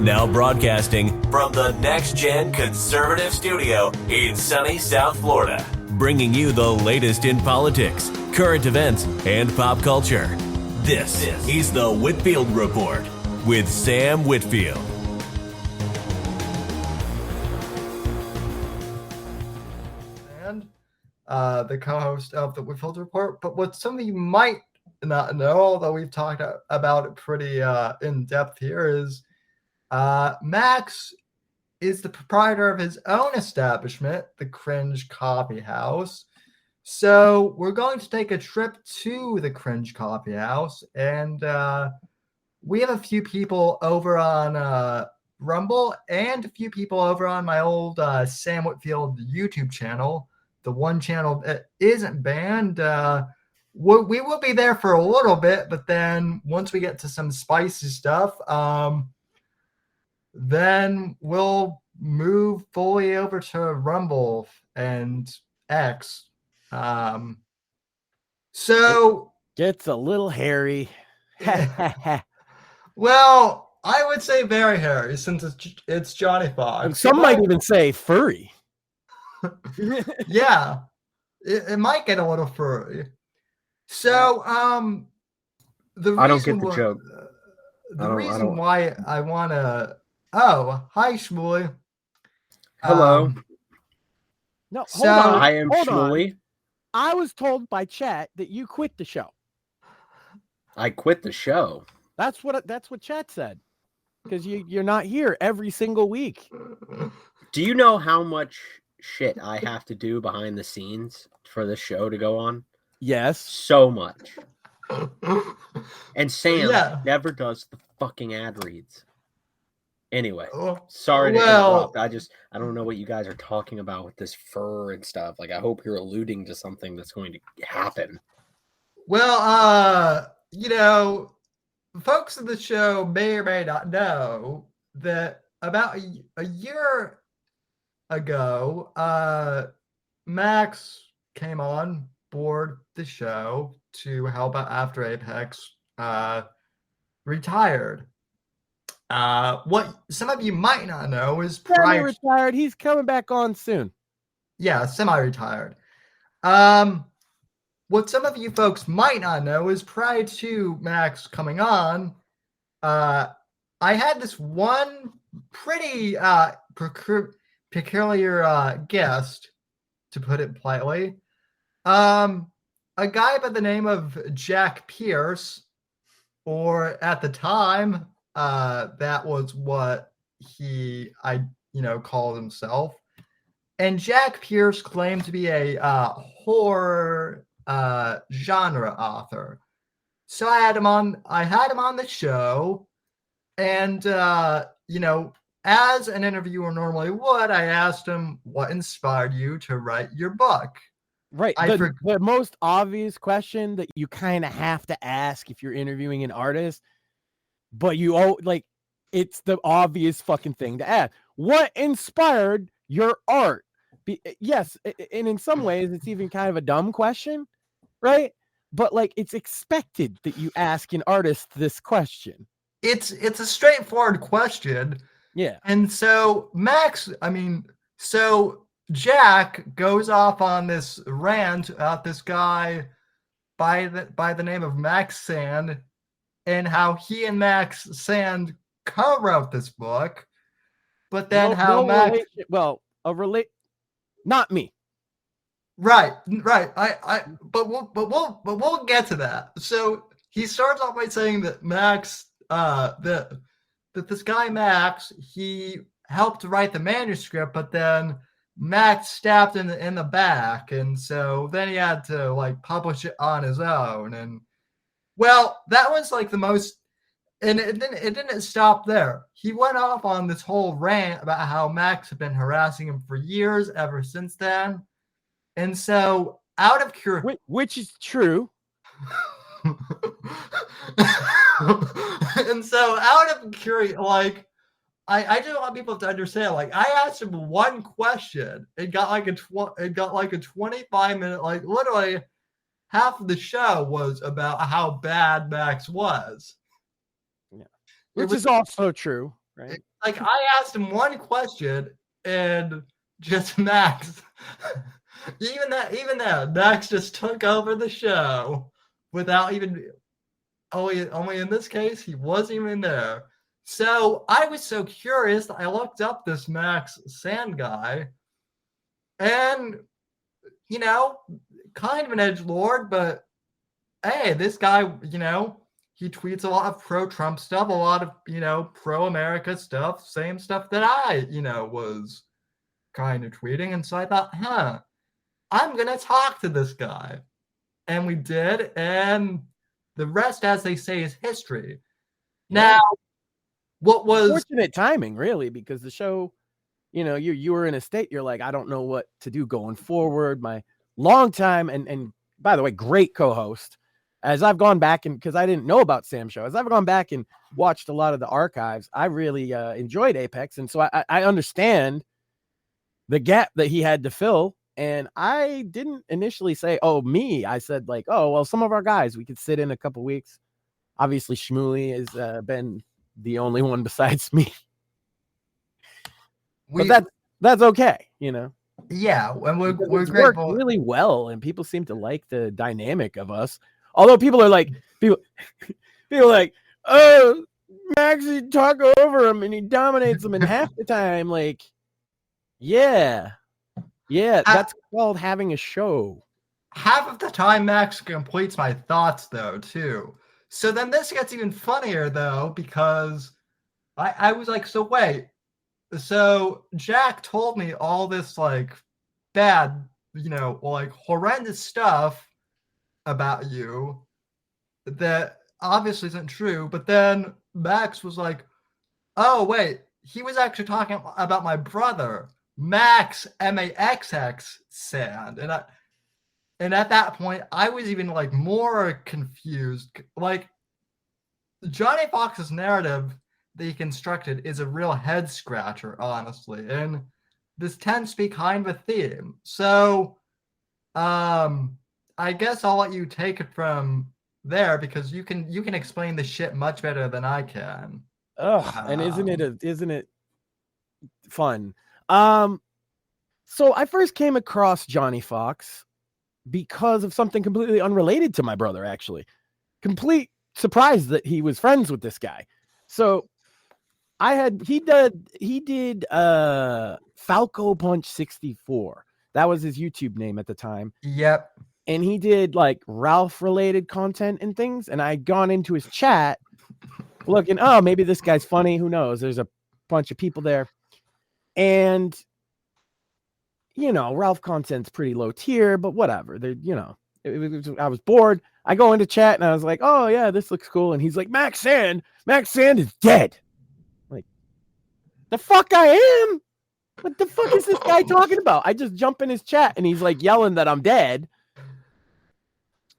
Now broadcasting from the Next Gen Conservative Studio in sunny South Florida, bringing you the latest in politics, current events, and pop culture. This is the Whitfield Report with Sam Whitfield. And the co-host of the Whitfield Report. But what some of you might not know, although we've talked about it pretty in depth here, is Max is the proprietor of his own establishment, the Cringe Coffee House. So we're going to take a trip to the Cringe Coffee House, and we have a few people over on Rumble and a few people over on my old Sam Whitfield YouTube channel, the one channel that isn't banned. We will be there for a little bit, but then once we get to some spicy stuff, then we'll move fully over to Rumble and X. So it gets a little hairy. Well, I would say very hairy since it's Johnny Fox. And some might even say furry. Yeah, it might get a little furry. So, I don't get the joke. The reason why I want to... Oh, hi, Shmuley. Hello. No, hold on. I am Shmuley. I was told by chat that you quit the show. I quit the show. That's what chat said. Because you're not here every single week. Do you know how much shit I have to do behind the scenes for this show to go on? Yes. So much. And Sam never does the fucking ad reads. Anyway, sorry to interrupt. I don't know what you guys are talking about with this fur and stuff. Like, I hope you're alluding to something that's going to happen. Well, folks of the show may or may not know that about a year ago, Max came on board the show to help out after Apex retired. What some of you might not know is retired. He's coming back on soon. Yeah, semi-retired. What some of you folks might not know is prior to Max coming on, I had this one pretty peculiar guest, to put it politely. A guy by the name of Jack Pierce, or at the time, that was what he called himself. And Jack Pierce claimed to be a horror genre author. So I had him on the show, and as an interviewer normally would, I asked him, what inspired you to write your book? Right. The most obvious question that you kind of have to ask if you're interviewing an artist, but it's the obvious fucking thing to ask. What inspired your art? Yes, and in some ways it's even kind of a dumb question, right? But it's expected that you ask an artist this question. It's a straightforward question. Yeah. And so Jack goes off on this rant about this guy by the name of Max Sand, and how he and Max Sand co-wrote this book, but then not me. Right. But we'll get to that. So he starts off by saying that Max, that this guy Max, he helped write the manuscript, but then Max stabbed in the back, and so then he had to publish it on his own. And well, that was the most, and it didn't stop there. He went off on this whole rant about how Max had been harassing him for years ever since then. And so out of curiosity, which is true. And so out of curiosity, I just want people to understand, I asked him one question. It got a 25-minute, literally half of the show was about how bad Max was. Yeah. Which is also true, right? like I asked him one question and just Max. even that Max just took over the show without even only in this case he wasn't even there. So I was so curious I looked up this Max Sand guy, and kind of an edgelord, but hey, this guy, he tweets a lot of pro-Trump stuff, a lot of, pro-America stuff, same stuff that I, was kind of tweeting. And so I thought, I'm going to talk to this guy. And we did. And the rest, as they say, is history. Now, what was fortunate timing, really, because the show, you were in a state, you're like, I don't know what to do going forward. My long time, and by the way, great co-host. As I've gone back and because I didn't know about Sam's show, as I've gone back and watched a lot of the archives, I really enjoyed Apex. And so I understand the gap that he had to fill. And I didn't initially say, oh, me. I said like, oh, well, some of our guys, we could sit in a couple weeks. Obviously, Shmuley has been the only one besides me. But that's okay, Yeah, and we're grateful. Really well, and people seem to like the dynamic of us. Although people are like, people like, oh, Max, you talk over him and he dominates them in half the time. Like, yeah, that's called having a show. Half of the time, Max completes my thoughts, though, too. So then this gets even funnier, though, because I was like, so wait. So Jack told me all this, like, bad, like, horrendous stuff about you that obviously isn't true. But then Max was like, oh, wait. He was actually talking about my brother, Max, M-A-X-X, Sand. And at that point, I was even, like, more confused. Like, Johnny Fox's narrative that he constructed is a real head-scratcher, honestly. And this tends to be kind of a theme. So, I guess I'll let you take it from there because you can explain the shit much better than I can. And isn't it fun? So I first came across Johnny Fox because of something completely unrelated to my brother, actually. Complete surprise that he was friends with this guy. So he did Falco Punch 64. That was his YouTube name at the time. Yep. And he did like Ralph related content and things. And I'd gone into his chat looking, oh, maybe this guy's funny. Who knows? There's a bunch of people there. And, Ralph content's pretty low tier, but whatever. I was bored. I go into chat and I was like, oh, yeah, this looks cool. And he's like, Max Sand is dead. Like, the fuck I am? What the fuck is this guy talking about? I just jump in his chat and he's like yelling that I'm dead.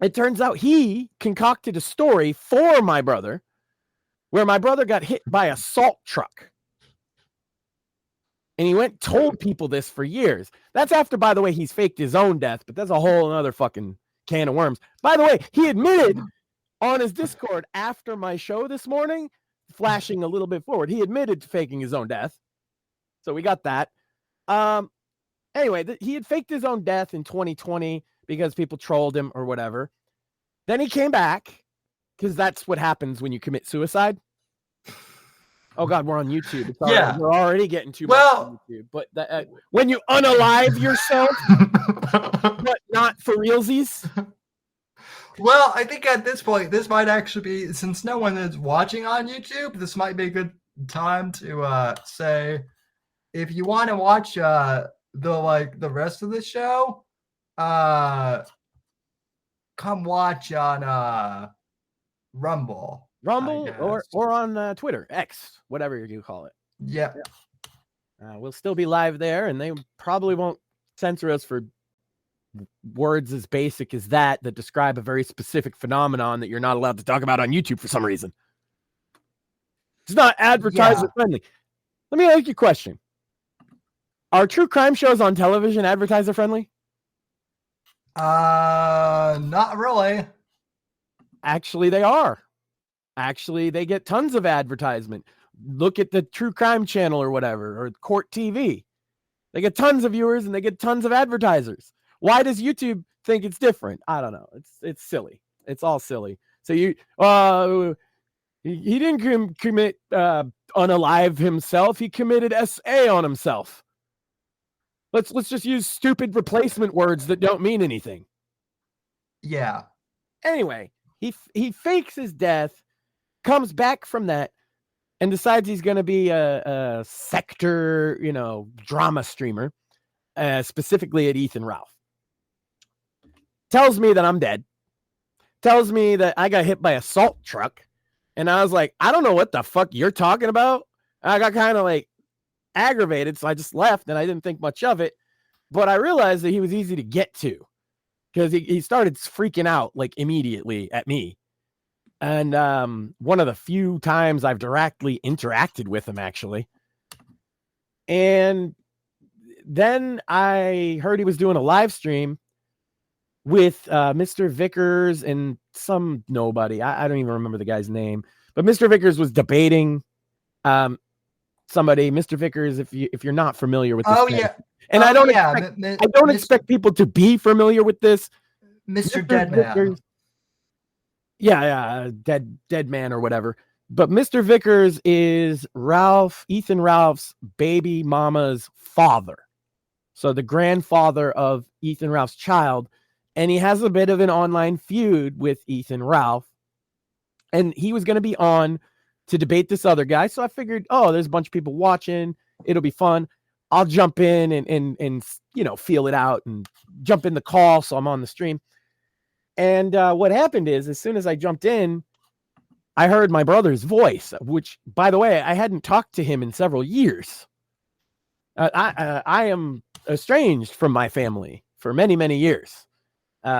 It turns out he concocted a story for my brother where my brother got hit by a salt truck. And he told people this for years. That's after, by the way, he's faked his own death, but that's a whole other fucking can of worms. By the way, he admitted on his Discord after my show this morning, flashing a little bit forward, he admitted to faking his own death. So we got that. Anyway, he had faked his own death in 2020 because people trolled him or whatever. Then he came back because that's what happens when you commit suicide. Oh God, we're on YouTube. Yeah, we're already getting too much on YouTube. But when you unalive yourself, but not for realsies. Well, I think at this point, this might actually be, since no one is watching on YouTube, this might be a good time to say, if you want to watch the rest of the show, come watch on Rumble. Or on Twitter, X, whatever you call it. Yeah. We'll still be live there, and they probably won't censor us for words as basic as that describe a very specific phenomenon that you're not allowed to talk about on YouTube for some reason. It's not advertiser friendly. Let me ask you a question. Are true crime shows on television advertiser friendly? Not really. Actually, they are. Actually, they get tons of advertisement. look at the True Crime Channel or whatever, or Court TV. They get tons of viewers and they get tons of advertisers. Why does YouTube think it's different? I don't know. It's silly. It's all silly. So he didn't commit unalive himself. He committed SA on himself. Let's just use stupid replacement words that don't mean anything. Yeah. Anyway, he fakes his death, comes back from that, and decides he's going to be a sector, drama streamer, specifically at Ethan Ralph. Tells me that I'm dead. Tells me that I got hit by a salt truck. And I was like, I don't know what the fuck you're talking about. I got kind of like aggravated, so I just left and I didn't think much of it. But I realized that he was easy to get to because he started freaking out like immediately at me. And one of the few times I've directly interacted with him, actually. And then I heard he was doing a live stream with Mr. Vickers and some nobody. I don't even remember the guy's name. But Mr. Vickers was debating somebody. Mr. Vickers, if you're not familiar with this guy. And I don't expect people to be familiar with this. Mr. Deadman. Yeah, dead man or whatever. But Mr. Vickers is Ethan Ralph's baby mama's father. So the grandfather of Ethan Ralph's child. And he has a bit of an online feud with Ethan Ralph. And he was going to be on to debate this other guy. So I figured, there's a bunch of people watching. It'll be fun. I'll jump in and feel it out and jump in the call. So I'm on the stream. And what happened is, as soon as I jumped in, I heard my brother's voice, which, by the way, I hadn't talked to him in several years. I am estranged from my family for many, many years.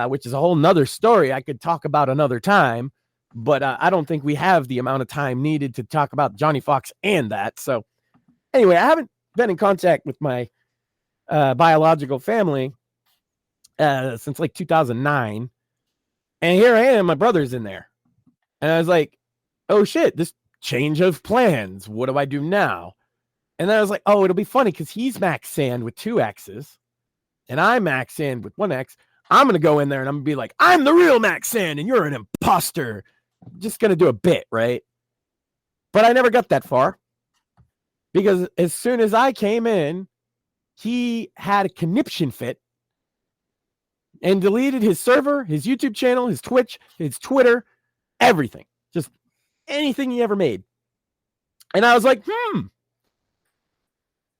Which is a whole nother story I could talk about another time, but I don't think we have the amount of time needed to talk about Johnny Fox and that. So anyway, I haven't been in contact with my biological family since like 2009. And here I am, my brother's in there. And I was like, oh shit, this change of plans. What do I do now? And then I was like, it'll be funny because he's Max Sand with 2 X's and I'm Max Sand with 1 X. I'm going to go in there and I'm going to be like, I'm the real Max Sand and you're an imposter. Just going to do a bit, right? But I never got that far because as soon as I came in, he had a conniption fit and deleted his server, his YouTube channel, his Twitch, his Twitter, everything. Just anything he ever made. And I was like,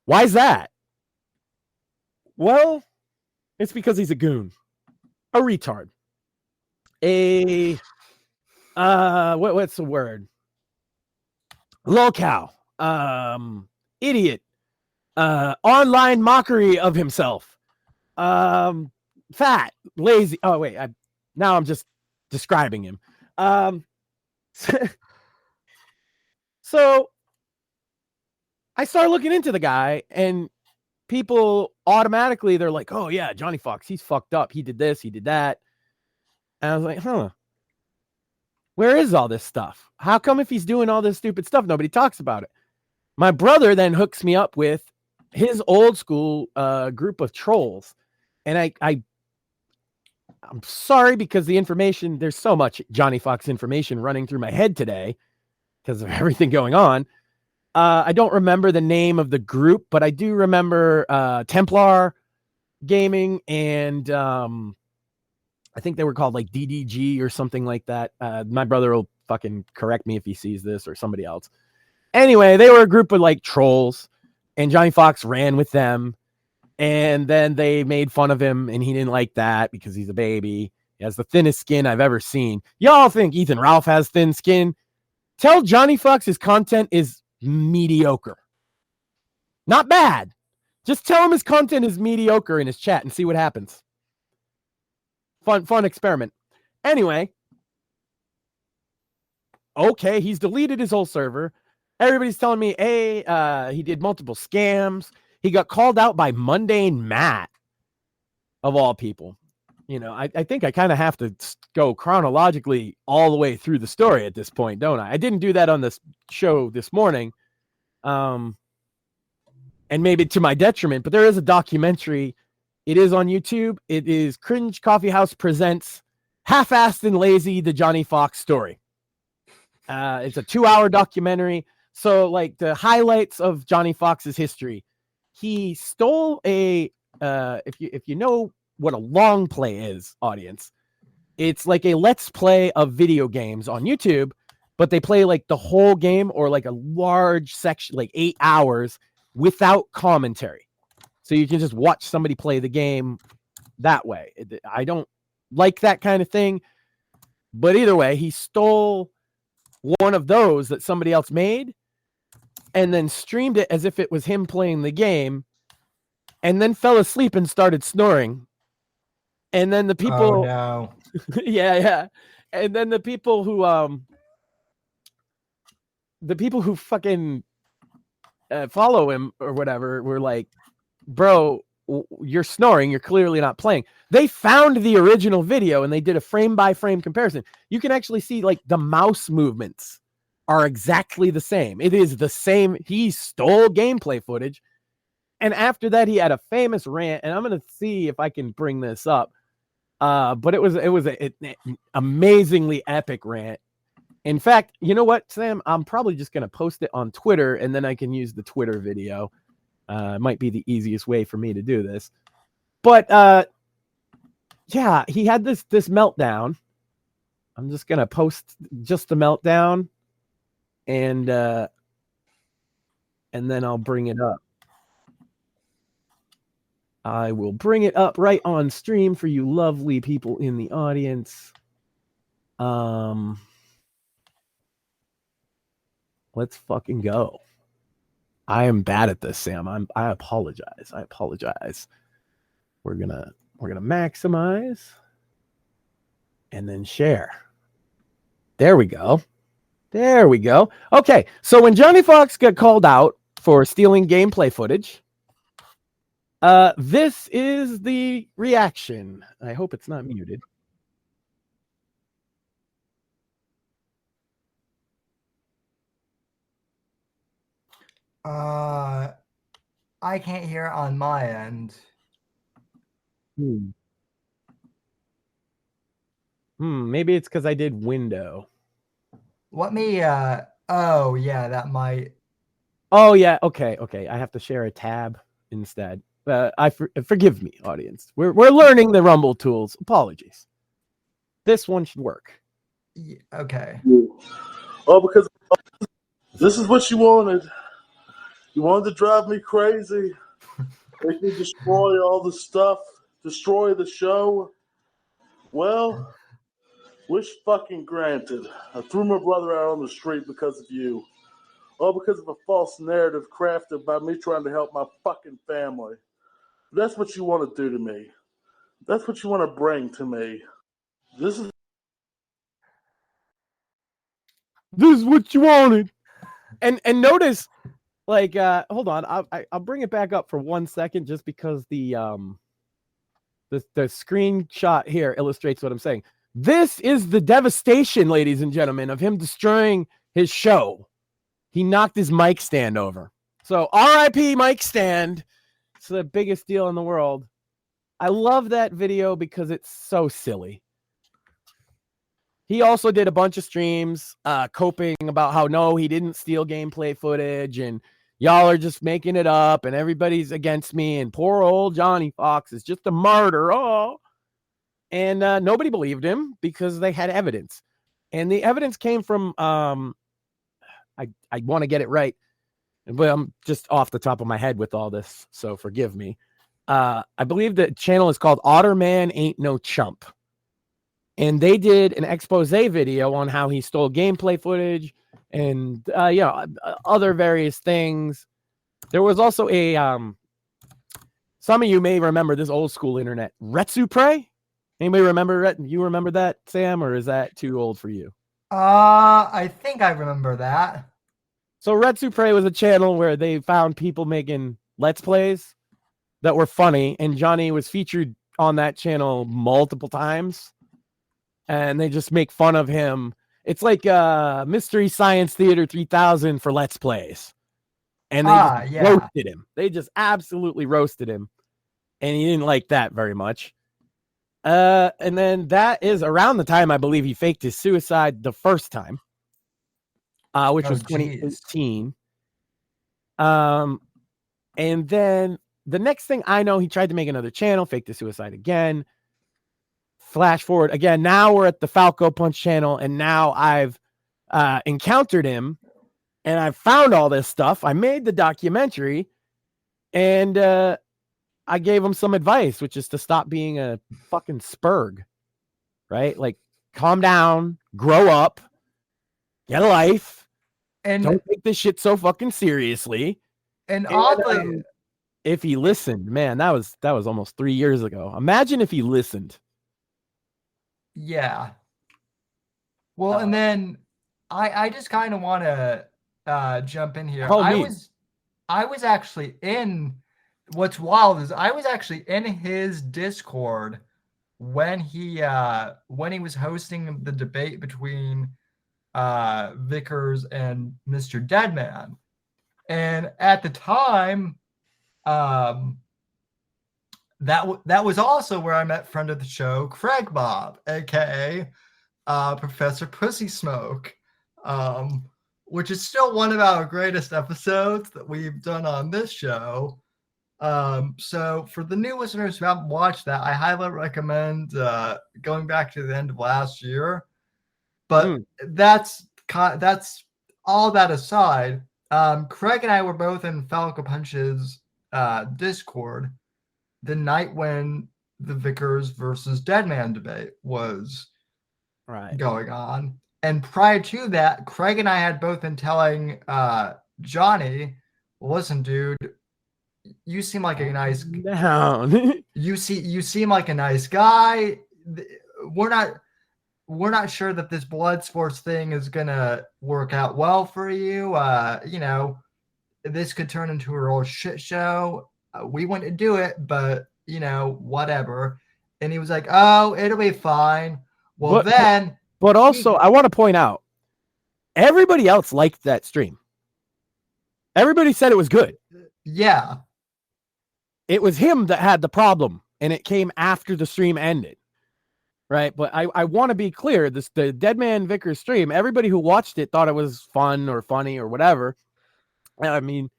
why is that? Well, it's because he's a goon. A retard. What's the word? Lolcow. Idiot. Online mockery of himself. Fat. Lazy. Oh, wait. Now I'm just describing him. So I started looking into the guy and people automatically, they're like, oh yeah, Johnny Fox, he's fucked up. He did this, he did that. And I was like, where is all this stuff? How come if he's doing all this stupid stuff, nobody talks about it? My brother then hooks me up with his old school group of trolls. And I'm sorry because the information, there's so much Johnny Fox information running through my head today because of everything going on. I don't remember the name of the group, but I do remember TWR Gaming and I think they were called like DDG or something like that. My brother will fucking correct me if he sees this or somebody else. Anyway, they were a group of like trolls and Johnny Fox ran with them. And then they made fun of him and he didn't like that because he's a baby. He has the thinnest skin I've ever seen. Y'all think Ethan Ralph has thin skin? Tell Johnny Fox his content is mediocre. Not bad. Just tell him his content is mediocre in his chat and see what happens. Fun experiment. Anyway. Okay, he's deleted his whole server. Everybody's telling me, hey, he did multiple scams. He got called out by Mundane Matt, of all people. You know, I think I kind of have to go chronologically all the way through the story at this point, don't I? I didn't do that on this show this morning And maybe to my detriment, but there is a documentary. It is on YouTube. It is Cringe Coffee House presents Half-Assed and Lazy, the Johnny Fox story. It's a 2-hour documentary. So like the highlights of Johnny Fox's history, he stole a, if you know what a long play is, audience, it's like a let's play of video games on YouTube, but they play like the whole game or like a large section, like 8 hours without commentary. So you can just watch somebody play the game that way. I don't like that kind of thing. But either way, he stole one of those that somebody else made and then streamed it as if it was him playing the game and then fell asleep and started snoring. And then the people... Oh, no. yeah. And then the people who fucking follow him or whatever were like, bro, you're snoring. You're clearly not playing. They found the original video and they did a frame by frame comparison. You can actually see like the mouse movements are exactly the same. It is the same. He stole gameplay footage. And after that, he had a famous rant, and I'm going to see if I can bring this up. But it was an amazingly epic rant. In fact, you know what, Sam? I'm probably just going to post it on Twitter, and then I can use the Twitter video. It might be the easiest way for me to do this. But yeah, he had this meltdown. I'm just going to post just the meltdown, and then I'll bring it up. I will bring it up right on stream for you lovely people in the audience. Let's fucking go. I am bad at this, Sam. I apologize. We're gonna maximize and then share. There we go. Okay, so when Johnny Fox got called out for stealing gameplay footage, this is the reaction. I hope it's not muted. I can't hear on my end. Maybe it's because I did window. Let me, oh, yeah, that might. Oh, yeah, okay. I have to share a tab instead. Forgive me, audience. We're learning the Rumble tools. Apologies. This one should work. Yeah, okay. Oh, because this is what you wanted. You wanted to drive me crazy. Make me destroy all the stuff. Destroy the show. Well, wish fucking granted. I threw my brother out on the street because of you. All because of a false narrative crafted by me trying to help my fucking family. That's what you want to do to me. That's what you want to bring to me. This is what you wanted. And notice, like, hold on, I'll bring it back up for 1 second, just because the screenshot here illustrates what I'm saying. This is the devastation, ladies and gentlemen, of him destroying his show. He knocked his mic stand over. So R.I.P. mic stand. It's the biggest deal in the world. I love that video because it's so silly. He also did a bunch of streams coping about how, no, he didn't steal gameplay footage and y'all are just making it up and everybody's against me and poor old Johnny Fox is just a martyr. Oh, and nobody believed him because they had evidence. And the evidence came from, I want to get it right, but I'm just off the top of my head with all this, so forgive me. I believe the channel is called Otterman Ain't No Chump. And they did an expose video on how he stole gameplay footage and, other various things. There was also a, some of you may remember this old school internet, Retsupre. Anybody remember you remember that, Sam, or is that too old for you? I think I remember that. So Retsupre was a channel where they found people making Let's Plays that were funny, and Johnny was featured on that channel multiple times. And they just make fun of him. It's like Mystery Science Theater 3000 for Let's Plays. and they just roasted him. They just absolutely roasted him, and he didn't like that very much. And then that is around the time I believe he faked his suicide the first time, which was 2018. And then the next thing I know, he tried to make another channel, faked his suicide again. Flash forward again. Now we're at the Falco Punch channel, and now I've encountered him, and I've found all this stuff. I made the documentary, and I gave him some advice, which is to stop being a fucking spurg, right? Like, calm down, grow up, get a life, and don't take this shit so fucking seriously. And oddly, if he listened, man, that was almost 3 years ago. Imagine if he listened. Yeah. Well, and then I just kind of want to jump in here. I was actually in. What's wild is I was actually in his Discord when he was hosting the debate between Vickers and Mr. Deadman, and at the time, that was also where I met friend of the show, Craig Bob, aka Professor Pussy Smoke, which is still one of our greatest episodes that we've done on this show. So for the new listeners who haven't watched that, I highly recommend going back to the end of last year. But that's all that aside. Craig and I were both in Falco Punch's Discord the night when the Vickers versus Deadman debate was going on. And prior to that, Craig and I had both been telling Johnny, listen, dude, you seem like a nice you seem like a nice guy. We're not sure that this blood sports thing is gonna work out well for you. This could turn into a real shit show. We want to do it, but whatever. And he was like, "Oh, it'll be fine." Well, but also, I want to point out, everybody else liked that stream. Everybody said it was good. Yeah. It was him that had the problem, and it came after the stream ended. Right? But I want to be clear, the Deadman Vickers stream, everybody who watched it thought it was fun or funny or whatever. I mean,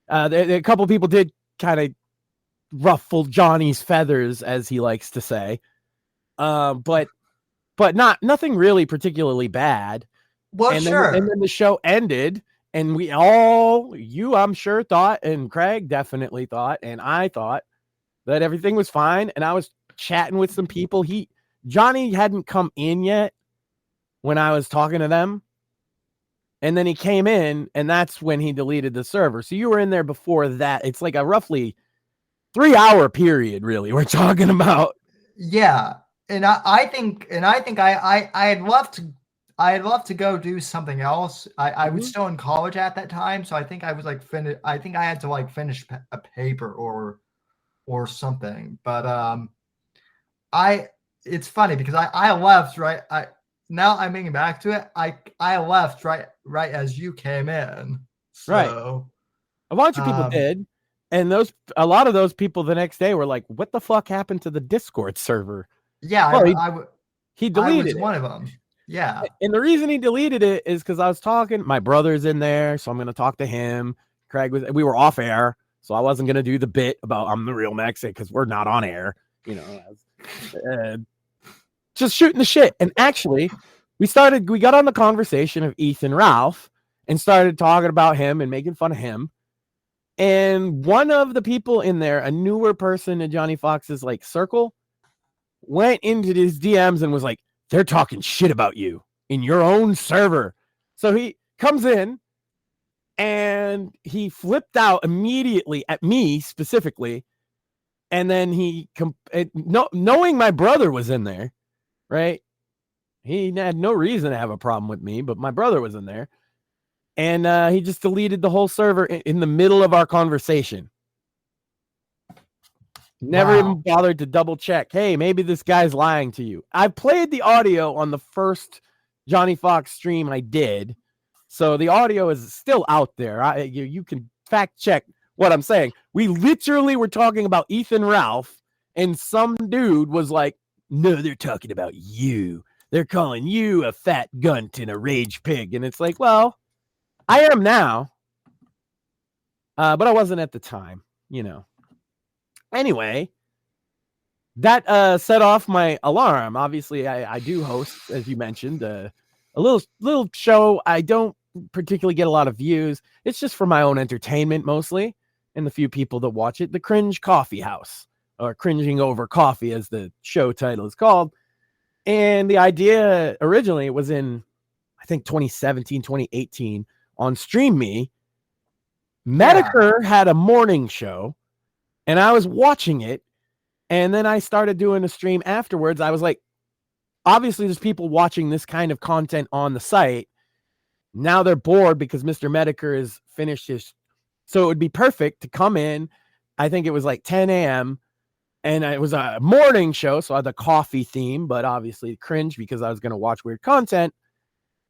a couple people did kind of ruffle Johnny's feathers, as he likes to say. But nothing really particularly bad. Well, and sure. And then the show ended, and we all, I'm sure, thought, and Craig definitely thought, and I thought that everything was fine. And I was chatting with some people. Johnny hadn't come in yet when I was talking to them. And then he came in, and that's when he deleted the server. So you were in there before that. It's like a roughly 3-hour period, really, we're talking about. Yeah. And I think I'd love to go do something else. I was still in college at that time, so I think I was like I think I had to like finish a paper or something. But it's funny because I left right. Now I'm thinking back to it. I left right as you came in. So, right. A bunch of people did, and a lot of those people the next day were like, "What the fuck happened to the Discord server?" Yeah, well, he deleted one of them. Yeah. And the reason he deleted it is because I was talking, my brother's in there, so I'm going to talk to him. We were off air, so I wasn't going to do the bit about I'm the real Mexican because we're not on air, just shooting the shit. And actually, we got on the conversation of Ethan Ralph and started talking about him and making fun of him. And one of the people in there, a newer person in Johnny Fox's like circle, went into his DMs and was like, "They're talking shit about you in your own server." So he comes in and he flipped out immediately at me specifically. And then knowing my brother was in there, right? He had no reason to have a problem with me, but my brother was in there. And he just deleted the whole server in the middle of our conversation. Never even bothered to double check. Hey, maybe this guy's lying to you. I played the audio on the first Johnny Fox stream I did. So the audio is still out there. You can fact check what I'm saying. We literally were talking about Ethan Ralph, and some dude was like, no, they're talking about you. They're calling you a fat gunt and a rage pig. And it's like, well, I am now. But I wasn't at the time, you know. Anyway, that set off my alarm. Obviously, I do host, as you mentioned, a little show. I don't particularly get a lot of views. It's just for my own entertainment mostly, and the few people that watch it. The Cringe Coffee House, or Cringing Over Coffee, as the show title is called. And the idea originally was in, I think, 2017, 2018 on Stream Me. Medicare had a morning show, and I was watching it. And then I started doing a stream afterwards. I was like, obviously, there's people watching this kind of content on the site. Now they're bored because Mr. Medicare has finished his. So it would be perfect to come in. I think it was like 10 a.m. And it was a morning show. So I had the coffee theme, but obviously cringe because I was going to watch weird content.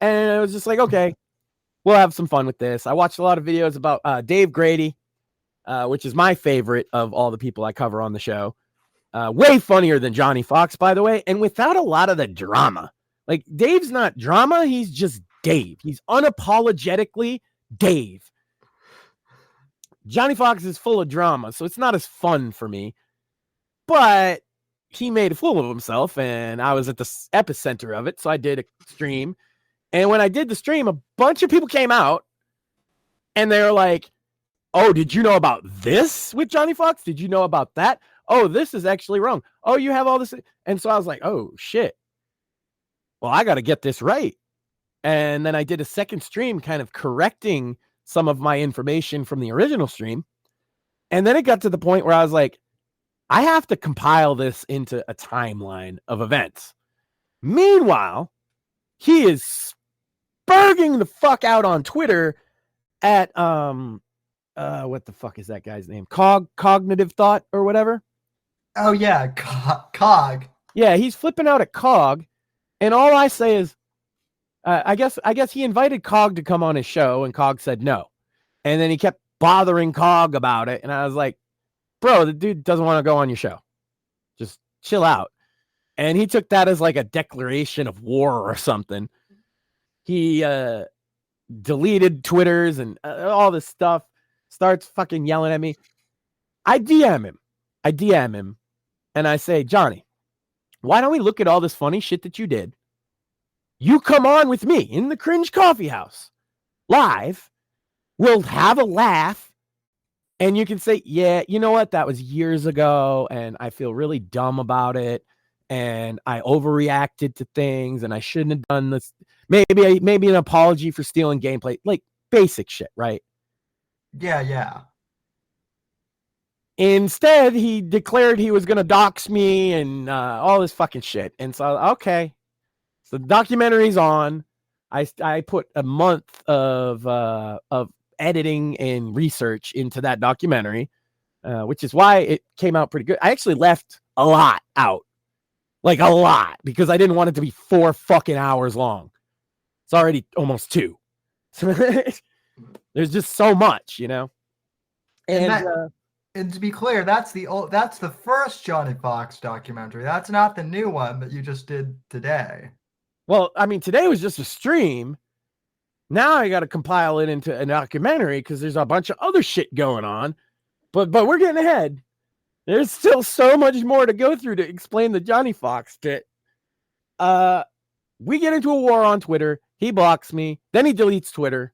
And I was just like, okay, we'll have some fun with this. I watched a lot of videos about Dave Grady, which is my favorite of all the people I cover on the show. Way funnier than Johnny Fox, by the way, and without a lot of the drama. Like, Dave's not drama. He's just Dave. He's unapologetically Dave. Johnny Fox is full of drama, so it's not as fun for me. But he made a fool of himself, and I was at the epicenter of it, so I did a stream. And when I did the stream, a bunch of people came out, and they were like, oh, did you know about this with Johnny Fox? Did you know about that? Oh, this is actually wrong. Oh, you have all this. And so I was like, oh, shit. Well, I got to get this right. And then I did a second stream kind of correcting some of my information from the original stream. And then it got to the point where I was like, I have to compile this into a timeline of events. Meanwhile, he is spurging the fuck out on Twitter at, what the fuck is that guy's name? Cognitive Thought or whatever. Oh yeah, Cog. Yeah, he's flipping out at Cog, and all I say is, I guess he invited Cog to come on his show, and Cog said no, and then he kept bothering Cog about it, and I was like, bro, the dude doesn't want to go on your show. Just chill out. And he took that as like a declaration of war or something. He deleted Twitters and all this stuff. Starts fucking yelling at me. I DM him. And I say, Johnny, why don't we look at all this funny shit that you did? You come on with me in the Cringe Coffee House live. We'll have a laugh. And you can say, yeah, you know what? That was years ago. And I feel really dumb about it. And I overreacted to things. And I shouldn't have done this. Maybe an apology for stealing gameplay. Like basic shit, right? Yeah. Instead, he declared he was going to dox me and all this fucking shit. And so, okay. So the documentary's on. I put a month of editing and research into that documentary, which is why it came out pretty good. I actually left a lot out. Like a lot. Because I didn't want it to be 4 fucking hours long. It's already almost 2. So there's just so much, you know? And to be clear, that's the first Johnny Fox documentary. That's not the new one that you just did today. Well, I mean, today was just a stream. Now I got to compile it into a documentary because there's a bunch of other shit going on. But we're getting ahead. There's still so much more to go through to explain the Johnny Fox bit. We get into a war on Twitter. He blocks me. Then he deletes Twitter.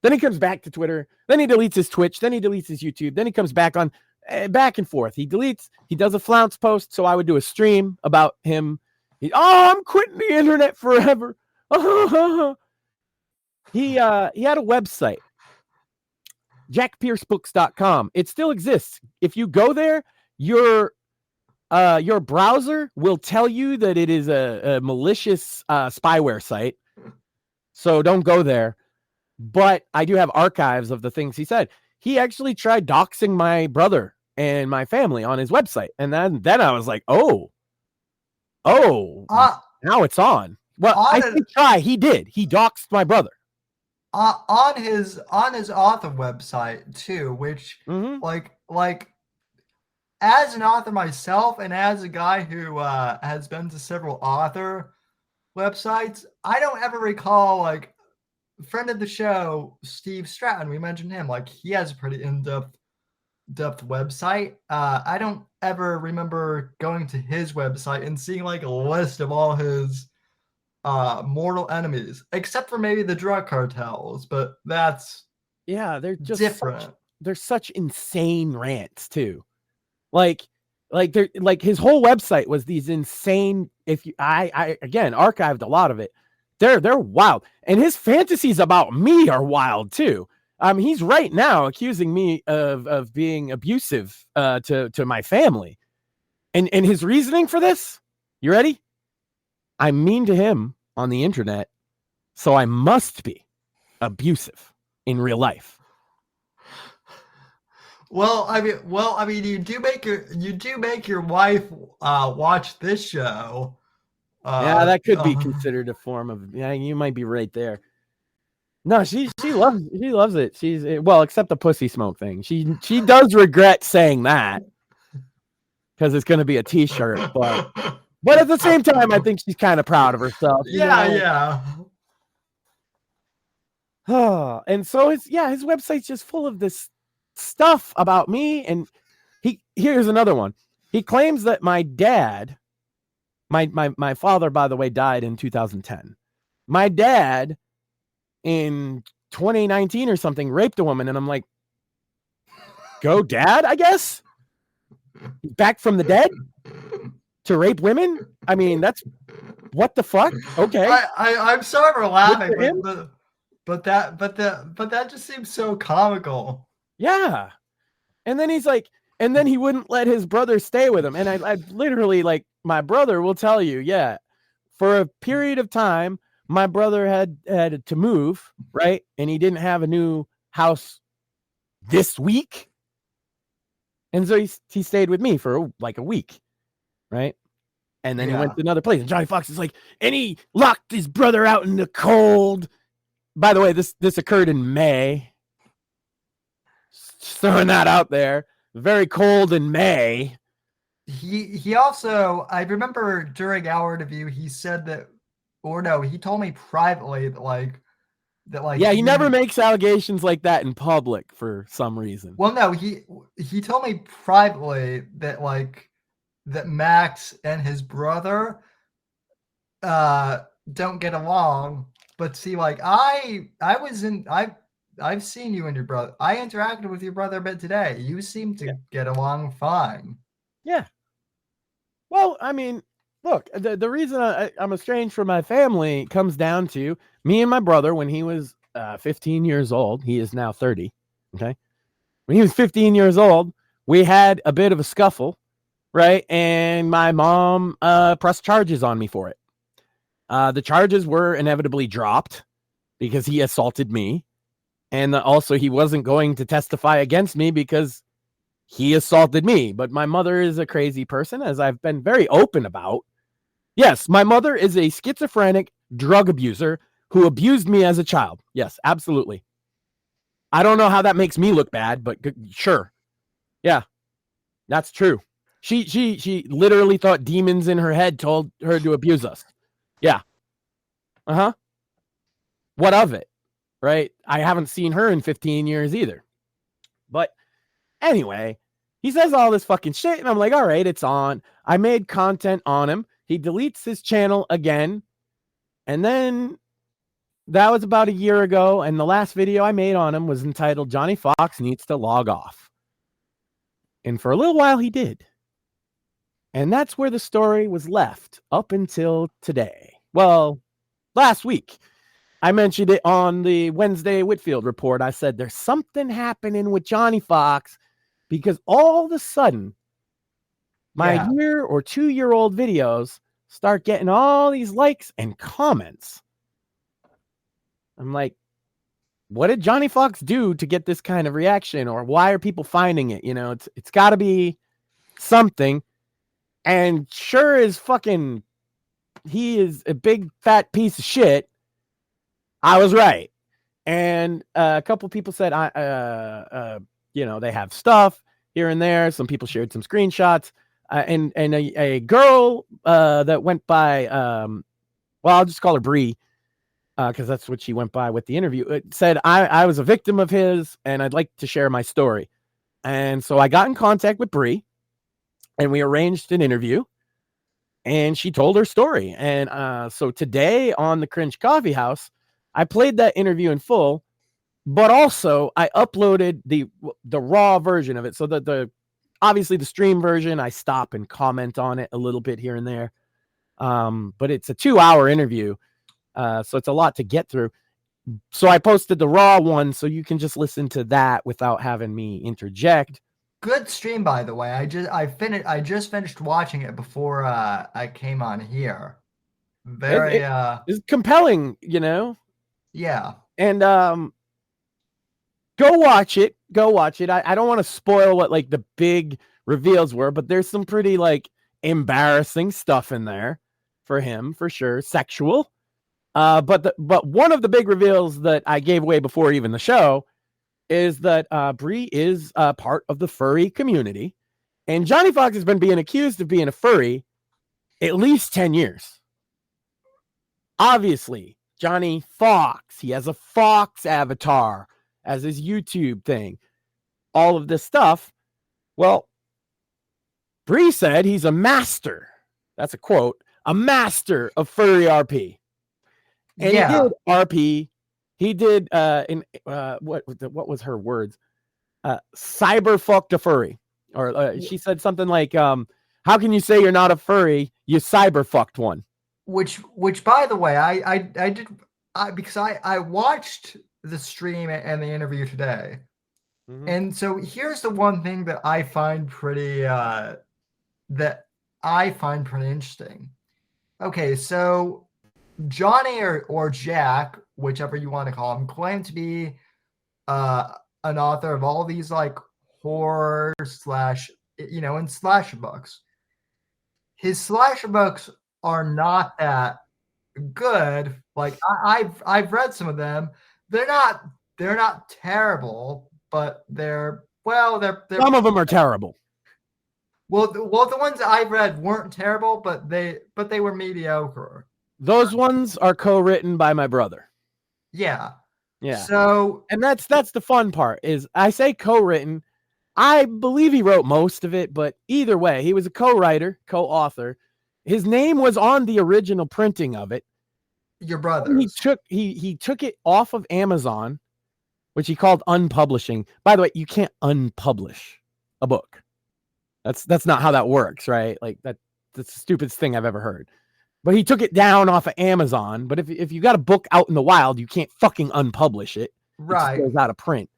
Then he comes back to Twitter. Then he deletes his Twitch. Then he deletes his YouTube. Then he comes back on, back and forth. He does a flounce post. So I would do a stream about him. I'm quitting the internet forever. He had a website, jackpiercebooks.com. It still exists. If you go there, your browser will tell you that it is a malicious spyware site. So don't go there. But I do have archives of the things he said. He actually tried doxing my brother and my family on his website. And then I was like, oh, now it's on. Well, I didn't try. He did. He doxed my brother. on his author website too, which like as an author myself and as a guy who has been to several author websites, I don't ever recall like friend of the show Steve Stratton. We mentioned him. Like he has a pretty in-depth website. I don't ever remember going to his website and seeing like a list of all his mortal enemies, except for maybe the drug cartels, but that's they're just different. They're such insane rants too. Like they're like his whole website was these insane. If you, I again archived a lot of it. They're wild, and his fantasies about me are wild too. He's right now accusing me of being abusive to my family, and his reasoning for this. You ready? I'm mean to him on the internet, so I must be abusive in real life. Well, I mean, you do make your wife watch this show. Yeah, that could be considered a form of. Yeah, you might be right there. No, she loves it. Except the pussy smoke thing. She does regret saying that because it's going to be a T-shirt, but at the same time, I think she's kind of proud of herself. Yeah. Oh, and so his website's just full of this stuff about me. And here's another one. He claims that my dad, my father, by the way, died in 2010. My dad in 2019 or something raped a woman, and I'm like, go dad, I guess. Back from the dead to rape women. I mean, that's what the fuck. Okay, I'm sorry for laughing, but that just seems so comical. Yeah, and then he's like, and then he wouldn't let his brother stay with him, and I literally, like, my brother will tell you, for a period of time, my brother had to move, right, and he didn't have a new house this week, and so he stayed with me for like a week, right, and then he went to another place, and Johnny Fox is like, and he locked his brother out in the cold. By the way, this occurred in May. Just throwing that out there. Very cold in May. He also, I remember during our interview, he said that, or no, he told me privately that yeah, he never makes allegations like that in public for some reason. Well, no, he told me privately that that Max and his brother don't get along. But see, I've seen you and your brother. I interacted with your brother a bit today. You seem to get along fine. Yeah. Well, I mean, look, the reason I'm estranged from my family comes down to me and my brother when he was 15 years old. He is now 30. Okay. When he was 15 years old, we had a bit of a scuffle, right? And my mom pressed charges on me for it. The charges were inevitably dropped because he assaulted me. And also he wasn't going to testify against me because he assaulted me. But my mother is a crazy person, as I've been very open about. Yes, my mother is a schizophrenic drug abuser who abused me as a child. Yes, absolutely. I don't know how that makes me look bad, but sure. Yeah, that's true. She literally thought demons in her head told her to abuse us. Yeah. Uh-huh. What of it? Right? I haven't seen her in 15 years either. But anyway, he says all this fucking shit, and I'm like, all right, it's on. I made content on him. He deletes his channel again. And then that was about a year ago, and the last video I made on him was entitled Johnny Fox Needs to Log Off. And for a little while he did. And that's where the story was left up until today. Well, last week. I mentioned it on the Wednesday Whitfield report. I said there's something happening with Johnny Fox because all of a sudden my year or 2-year-old videos start getting all these likes and comments. I'm like, what did Johnny Fox do to get this kind of reaction? Or why are people finding it? You know, it's got to be something. And sure as fucking he is a big fat piece of shit. I was right. And a couple people said, they have stuff here and there. Some people shared some screenshots. And a girl that went by, I'll just call her Bree, because that's what she went by with the interview. It said, I was a victim of his, and I'd like to share my story. And so I got in contact with Bree, and we arranged an interview, and she told her story. And so today on the Cringe Coffee House, I played that interview in full, but also I uploaded the raw version of it. So the obviously the stream version, I stop and comment on it a little bit here and there. But it's a 2-hour interview. So it's a lot to get through. So I posted the raw one so you can just listen to that without having me interject. Good stream, by the way. I just finished watching it before I came on here. Very it's compelling, you know? Yeah. And go watch it. I don't want to spoil what like the big reveals were, but there's some pretty like embarrassing stuff in there for him, for sure. Sexual. But one of the big reveals that I gave away before even the show is that Bree is part of the furry community, and Johnny Fox has been being accused of being a furry at least 10 years. Obviously, Johnny Fox, he has a fox avatar as his YouTube thing. All of this stuff. Well, Bree said he's a master. That's a quote. A master of furry RP. And he did RP. He did what was her words? Cyber fucked a furry. Or she said something like, how can you say you're not a furry? You cyber fucked one. Which by the way, I did because I watched the stream and the interview today. Mm-hmm. And so here's the one thing that I find pretty interesting. Okay, so Johnny or Jack, whichever you want to call him, claimed to be an author of all these like horror / and slasher books. His slasher books are not that good. Like I've read some of them. They're not terrible, but they're some of them are terrible. Well, the ones I've read weren't terrible, but they were mediocre. Those ones are co-written by my brother. Yeah. So, and that's the fun part is I say co-written. I believe he wrote most of it, but either way, he was a co-writer, co-author. His name was on the original printing of it. Your brother. He took it off of Amazon, which he called unpublishing. By the way, you can't unpublish a book. That's not how that works, right? Like that's the stupidest thing I've ever heard. But he took it down off of Amazon. But if you got a book out in the wild, you can't fucking unpublish it. Right. It goes out of print.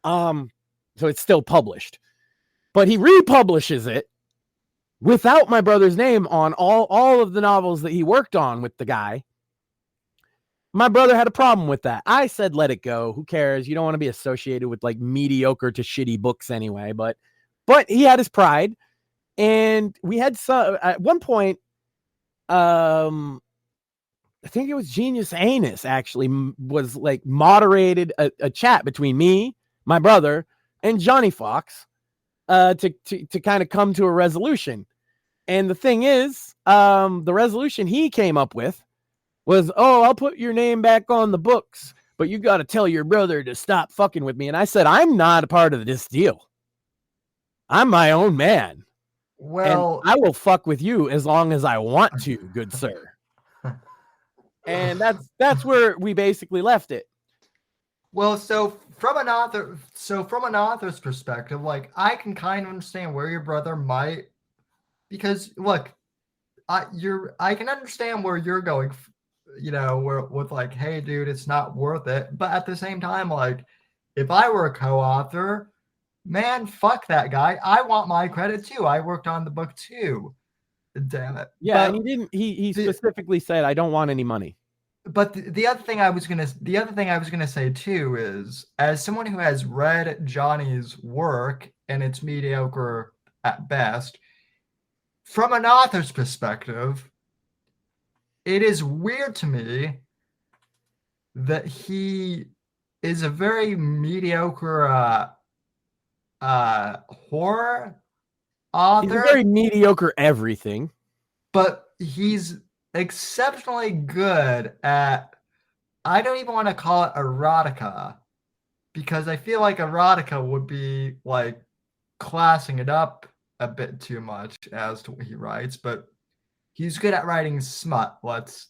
So it's still published. But he republishes it without my brother's name on all of the novels that he worked on with the guy. My brother had a problem with that. I said, let it go. Who cares? You don't want to be associated with like mediocre to shitty books anyway. But he had his pride. And we had some at one point, I think it was Genius Anus actually was like moderated a chat between me, my brother, and Johnny Fox to kind of come to a resolution. And the thing is, the resolution he came up with was, I'll put your name back on the books, but you got to tell your brother to stop fucking with me. And I said, I'm not a part of this deal. I'm my own man. Well, and I will fuck with you as long as I want to, good sir. And that's where we basically left it. Well, so from an author's perspective, like I can kind of understand where your brother might, because look, I can understand where you're going, with like, hey, dude, it's not worth it. But at the same time, like, if I were a co-author, man, fuck that guy. I want my credit too. I worked on the book too. Damn it. Yeah, but and he specifically said, I don't want any money. But the other thing I was gonna say too is, as someone who has read Johnny's work and it's mediocre at best, from an author's perspective, it is weird to me that he is a very mediocre horror author. He's a very mediocre everything. But he's exceptionally good at, I don't even want to call it erotica, because I feel like erotica would be like classing it up a bit too much as to what he writes, but he's good at writing smut. Let's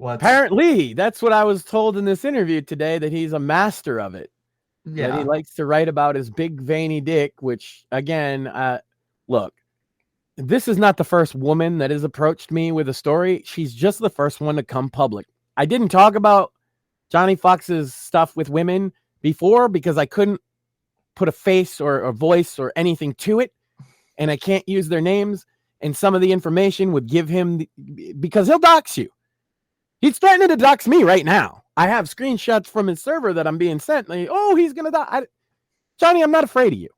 apparently that's what I was told in this interview today, that he's a master of it. Yeah. That he likes to write about his big veiny dick, which again, look, this is not the first woman that has approached me with a story. She's just the first one to come public. I didn't talk about Johnny Fox's stuff with women before because I couldn't put a face or a voice or anything to it. And I can't use their names. And some of the information would give him, because he'll dox you. He's threatening to dox me right now. I have screenshots from his server that I'm being sent. Like, oh, he's going to dox. Johnny, I'm not afraid of you.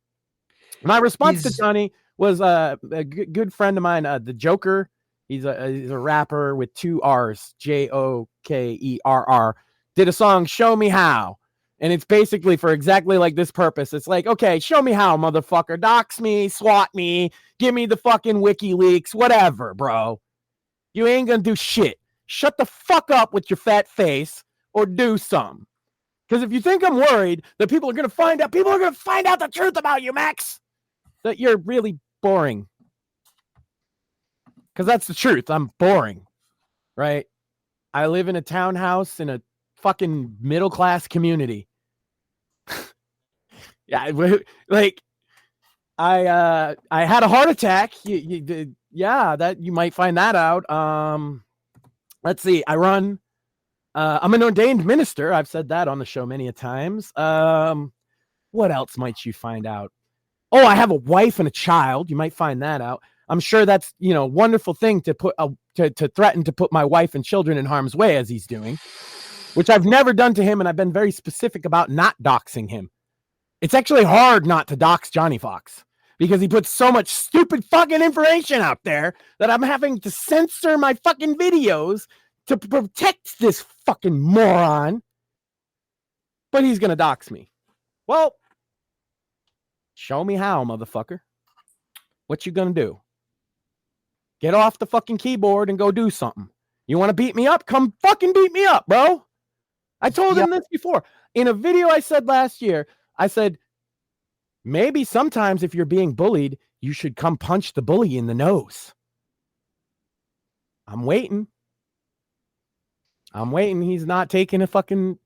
My response to Johnny was a good friend of mine, the Joker. He's a rapper with 2 R's, Jokerr, did a song, Show Me How. And it's basically for exactly like this purpose. It's like, okay, show me how, motherfucker. Dox me, swat me, give me the fucking WikiLeaks, whatever, bro. You ain't gonna do shit. Shut the fuck up with your fat face or do something. Because if you think I'm worried that people are gonna find out the truth about you, Max, that you're really boring. Because that's the truth. I'm boring, right? I live in a townhouse in a fucking middle-class community. Yeah, like I had a heart attack. That you might find that out. Let's see. I'm an ordained minister. I've said that on the show many a times. What else might you find out? Oh, I have a wife and a child. You might find that out. I'm sure that's, a wonderful thing to put to threaten to put my wife and children in harm's way, as he's doing, which I've never done to him, and I've been very specific about not doxing him. It's actually hard not to dox Johnny Fox because he puts so much stupid fucking information out there that I'm having to censor my fucking videos to protect this fucking moron. But he's gonna dox me. Well, show me how, motherfucker. What you gonna do? Get off the fucking keyboard and go do something. You want to beat me up? Come fucking beat me up, bro. I told him this before. In a video I said last year, I said, maybe sometimes if you're being bullied, you should come punch the bully in the nose. I'm waiting. He's not taking a fucking,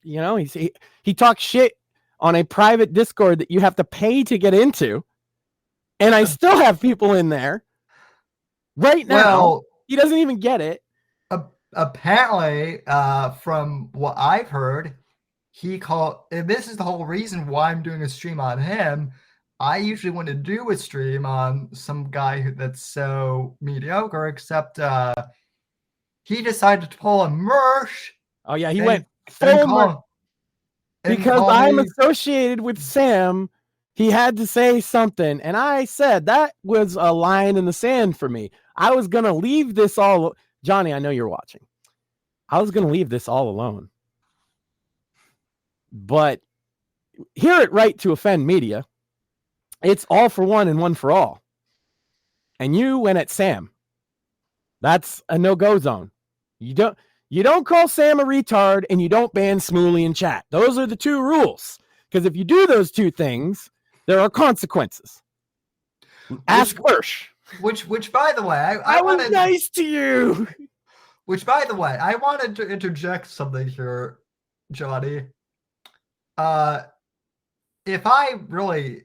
he talks shit on a private Discord that you have to pay to get into. And I still have people in there right now. Well, he doesn't even get it. Apparently, from what I've heard, this is the whole reason why I'm doing a stream on him. I usually want to do a stream on some guy that's so mediocre, except he decided to pull a Mersh. Oh, yeah, he went full Mersh. Because I'm associated with Sam, he had to say something. And I said that was a line in the sand for me. I was going to leave this all. Johnny, I know you're watching. I was going to leave this all alone. But hear it right to offend media. It's all for one and one for all. And you went at Sam. That's a no-go zone. You don't call Sam a retard and you don't ban Smooly in chat. Those are the 2 rules. Because if you do those 2 things, there are consequences. Ask Ursh. Which by the way, I was nice to you. Which by the way, I wanted to interject something here, Johnny. If I really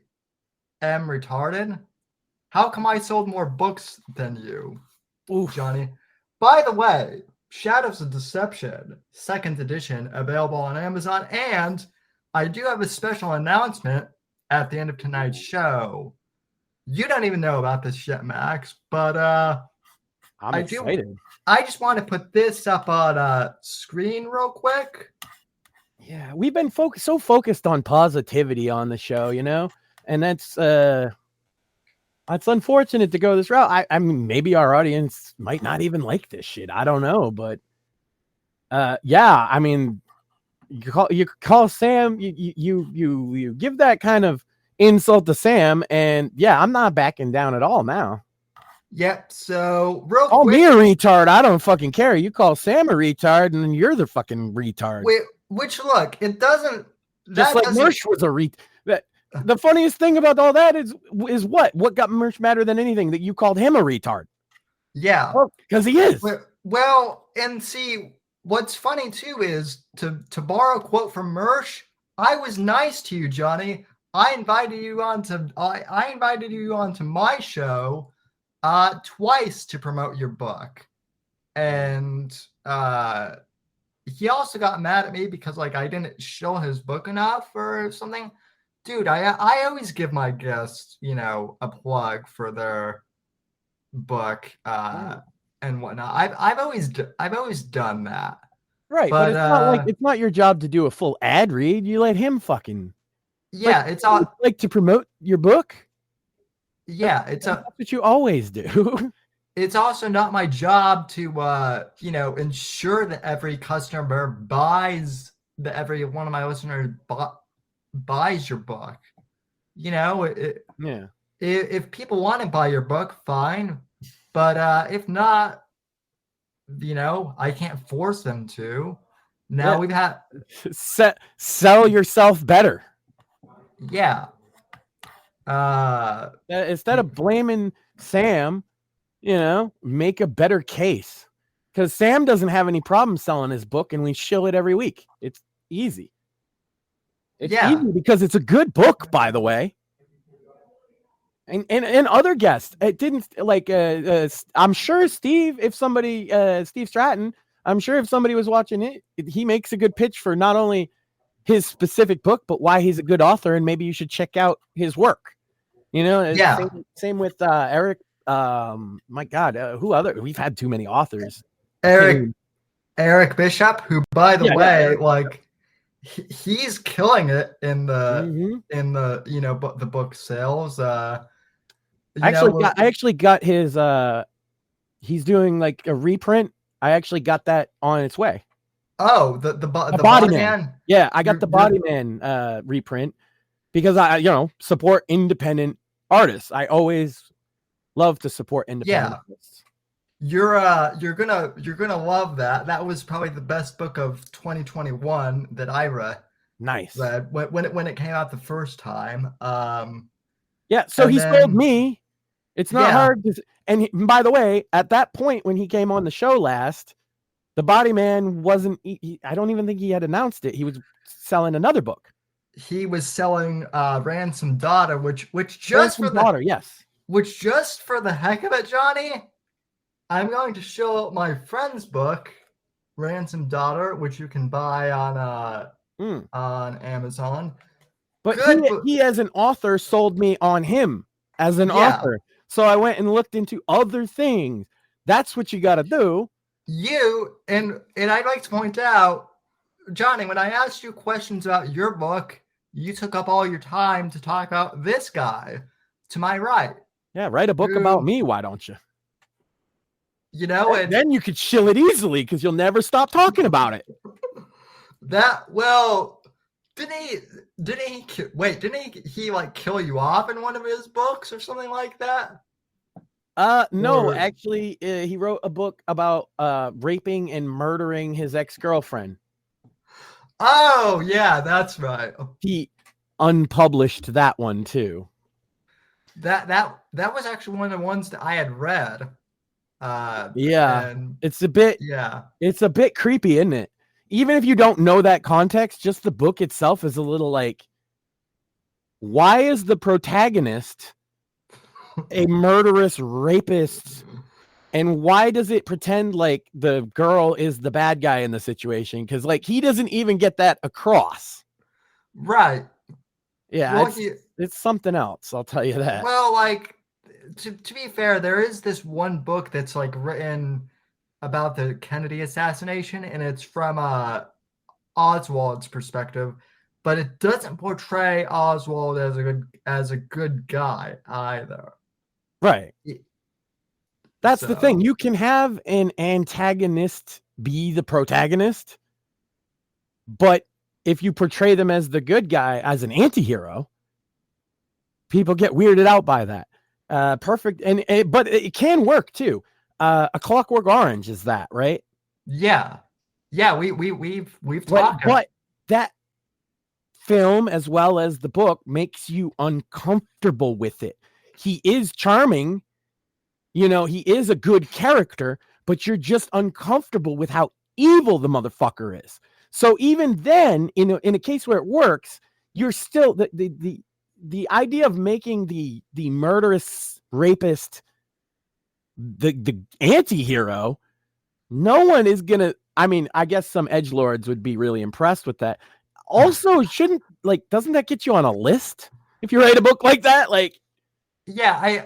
am retarded, how come I sold more books than you, Johnny? By the way, Shadows of Deception, 2nd edition, available on Amazon, and I do have a special announcement at the end of tonight's show. You don't even know about this yet, Max, but I'm excited. I just want to put this up on screen real quick. Yeah, we've been so focused on positivity on the show, and that's unfortunate to go this route. I mean, maybe our audience might not even like this shit. I don't know, but I mean, you call Sam, you give that kind of insult to Sam, and yeah, I'm not backing down at all now. Yep. So real call quick, me a retard. I don't fucking care. You call Sam a retard, and then you're the fucking retard. Which look, it doesn't. Just like Mersh was a retard. The funniest thing about all that is what got Mersh madder than anything, that you called him a retard. Yeah, because he is. Well, and see, what's funny too is to borrow a quote from Mersh. I was nice to you, Johnny. I invited you onto my show twice to promote your book, and he also got mad at me because like I didn't show his book enough or something. Dude, I always give my guests, a plug for their book and whatnot. I've always done that. Right, but it's not like it's not your job to do a full ad read. You let him fucking. Yeah, it's all like to promote your book. Yeah, that's what you always do. It's also not my job to ensure that every customer buys, that every one of my listeners buys your book. Yeah. If people want to buy your book, fine. But if not, I can't force them to. Now we've had sell yourself better. Yeah. Instead of blaming Sam, make a better case. Because Sam doesn't have any problem selling his book, and we shill it every week. It's easy. It's easy because it's a good book, by the way. And other guests, it didn't like. I'm sure Steve Stratton. I'm sure if somebody was watching it, he makes a good pitch for not only his specific book, but why he's a good author, and maybe you should check out his work. Same with Eric. My God, who other? We've had too many authors. Eric Bishop, who, by the way, like he's killing it in the the book sales. I actually got his. He's doing like a reprint. I actually got that on its way. Oh, the Body Man. Yeah, I got the Body Man reprint because I support independent artists. I always love to support independent artists. You're gonna love that. That was probably the best book of 2021 that I read. Nice. When it came out the first time. So he sold me. It's not hard. And by the way, at that point when he came on the show last, the Body Man wasn't. I don't even think he had announced it. He was selling another book. He was selling Ransom Daughter, which just for the heck of it, Johnny, I'm going to show my friend's book, Ransom Daughter, which you can buy on Amazon. But he as an author sold me on him as an author. So I went and looked into other things. That's what you got to do. And I'd like to point out, Johnny, when I asked you questions about your book, you took up all your time to talk about this guy to my right. Yeah, write a book about me. Why don't you? And then you could shill it easily because you'll never stop talking about it. Didn't he like kill you off in one of his books or something like that? No, actually, he wrote a book about raping and murdering his ex-girlfriend. Oh, yeah, that's right. He unpublished that one too. That was actually one of the ones that I had read. It's a bit creepy, isn't it? Even if you don't know that context, just the book itself is a little like, why is the protagonist a murderous rapist? And why does it pretend like the girl is the bad guy in the situation? Because like he doesn't even get that across. Right. Yeah, it's something else, I'll tell you that. Well, like to be fair, there is this one book that's like written about the Kennedy assassination, and it's from Oswald's perspective, but it doesn't portray Oswald as a good guy either. Right. That's the thing. You can have an antagonist be the protagonist, but if you portray them as the good guy, as an anti-hero, people get weirded out by that. Perfect. But it can work too. A Clockwork Orange is that, right? Yeah. We've talked. But that film, as well as the book, makes you uncomfortable with it. He is charming, he is a good character, but you're just uncomfortable with how evil the motherfucker is. So even then, in a case where it works, you're still the idea of making the murderous rapist the anti-hero. No one is gonna. I mean, I guess some edgelords would be really impressed with that. Also, doesn't that get you on a list if you write a book like that? Like, yeah, I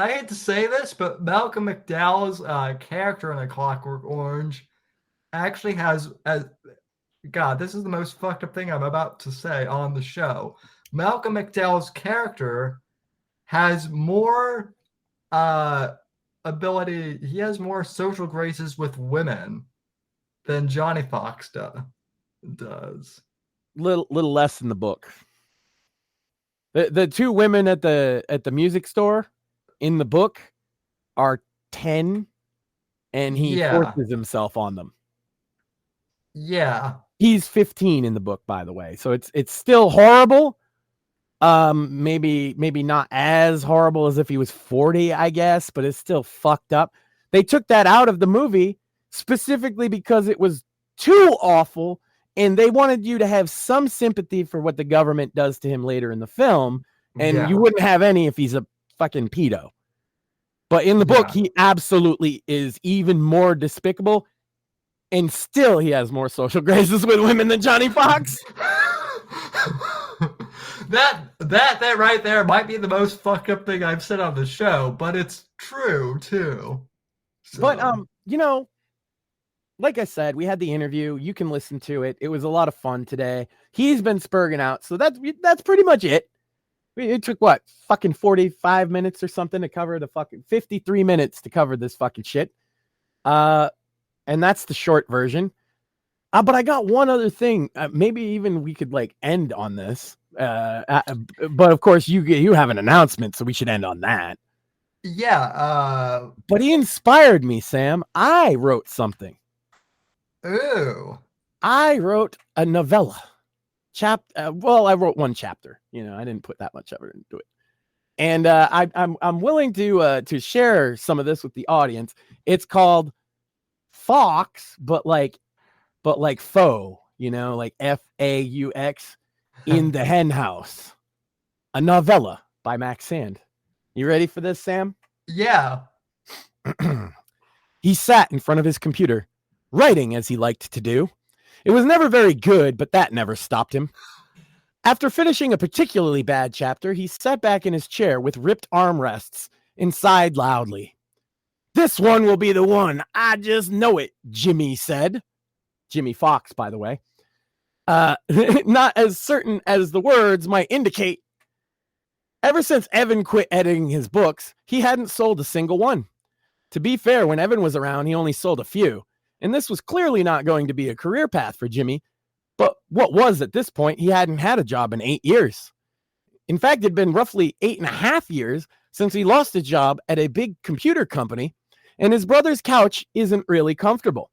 hate to say this, but Malcolm McDowell's character in A Clockwork Orange actually has, God, this is the most fucked up thing I'm about to say on the show. Malcolm McDowell's character has more ability. He has more social graces with women than Johnny Fox does. Little less in the book. The two women at the music store in the book are 10, and he forces himself on them. Yeah. He's 15 in the book, by the way. So it's still horrible. Maybe not as horrible as if he was 40, I guess, but it's still fucked up. They took that out of the movie specifically because it was too awful, and they wanted you to have some sympathy for what the government does to him later in the film, and you wouldn't have any if he's a fucking pedo. But in the book, he absolutely is even more despicable, and still he has more social graces with women than Johnny Fox. That right there might be the most fucked up thing I've said on the show, but it's true too. So. But like I said, we had the interview. You can listen to it. It was a lot of fun today. He's been spurging out, so that's pretty much it. It took what, fucking 45 minutes or something to cover the fucking 53 minutes to cover this fucking shit. And that's the short version. But I got one other thing. Maybe even we could end on this. But of course you have an announcement, so we should end on that. Yeah. But he inspired me, Sam. I wrote something. Ooh. I wrote a novella. I wrote one chapter. I didn't put that much effort into it. And I'm willing to share some of this with the audience. It's called Fox, but like faux, like Faux in the hen house. A novella by Max Sand. You ready for this, Sam? Yeah. He sat in front of his computer, writing as he liked to do. It was never very good, but that never stopped him. After finishing a particularly bad chapter, he sat back in his chair with ripped armrests and sighed loudly. "This one will be the one. I just know it," Jimmy said. Jimmy Fox, by the way. Not as certain as the words might indicate. Ever since Evan quit editing his books, he hadn't sold a single one. To be fair, when Evan was around, he only sold a few. And this was clearly not going to be a career path for Jimmy. But what was at this point, he hadn't had a job in 8 years. In fact, it had been roughly 8.5 years since he lost a job at a big computer company, and his brother's couch isn't really comfortable.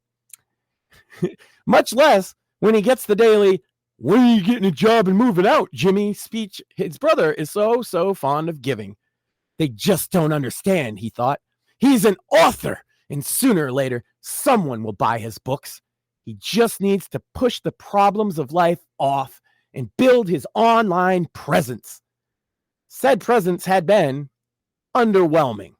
Much less when he gets the daily, "When are you getting a job and moving out, Jimmy?" speech his brother is so fond of giving. They just don't understand, he thought. He's an author, and sooner or later, someone will buy his books. He just needs to push the problems of life off and build his online presence. Said presence had been underwhelming,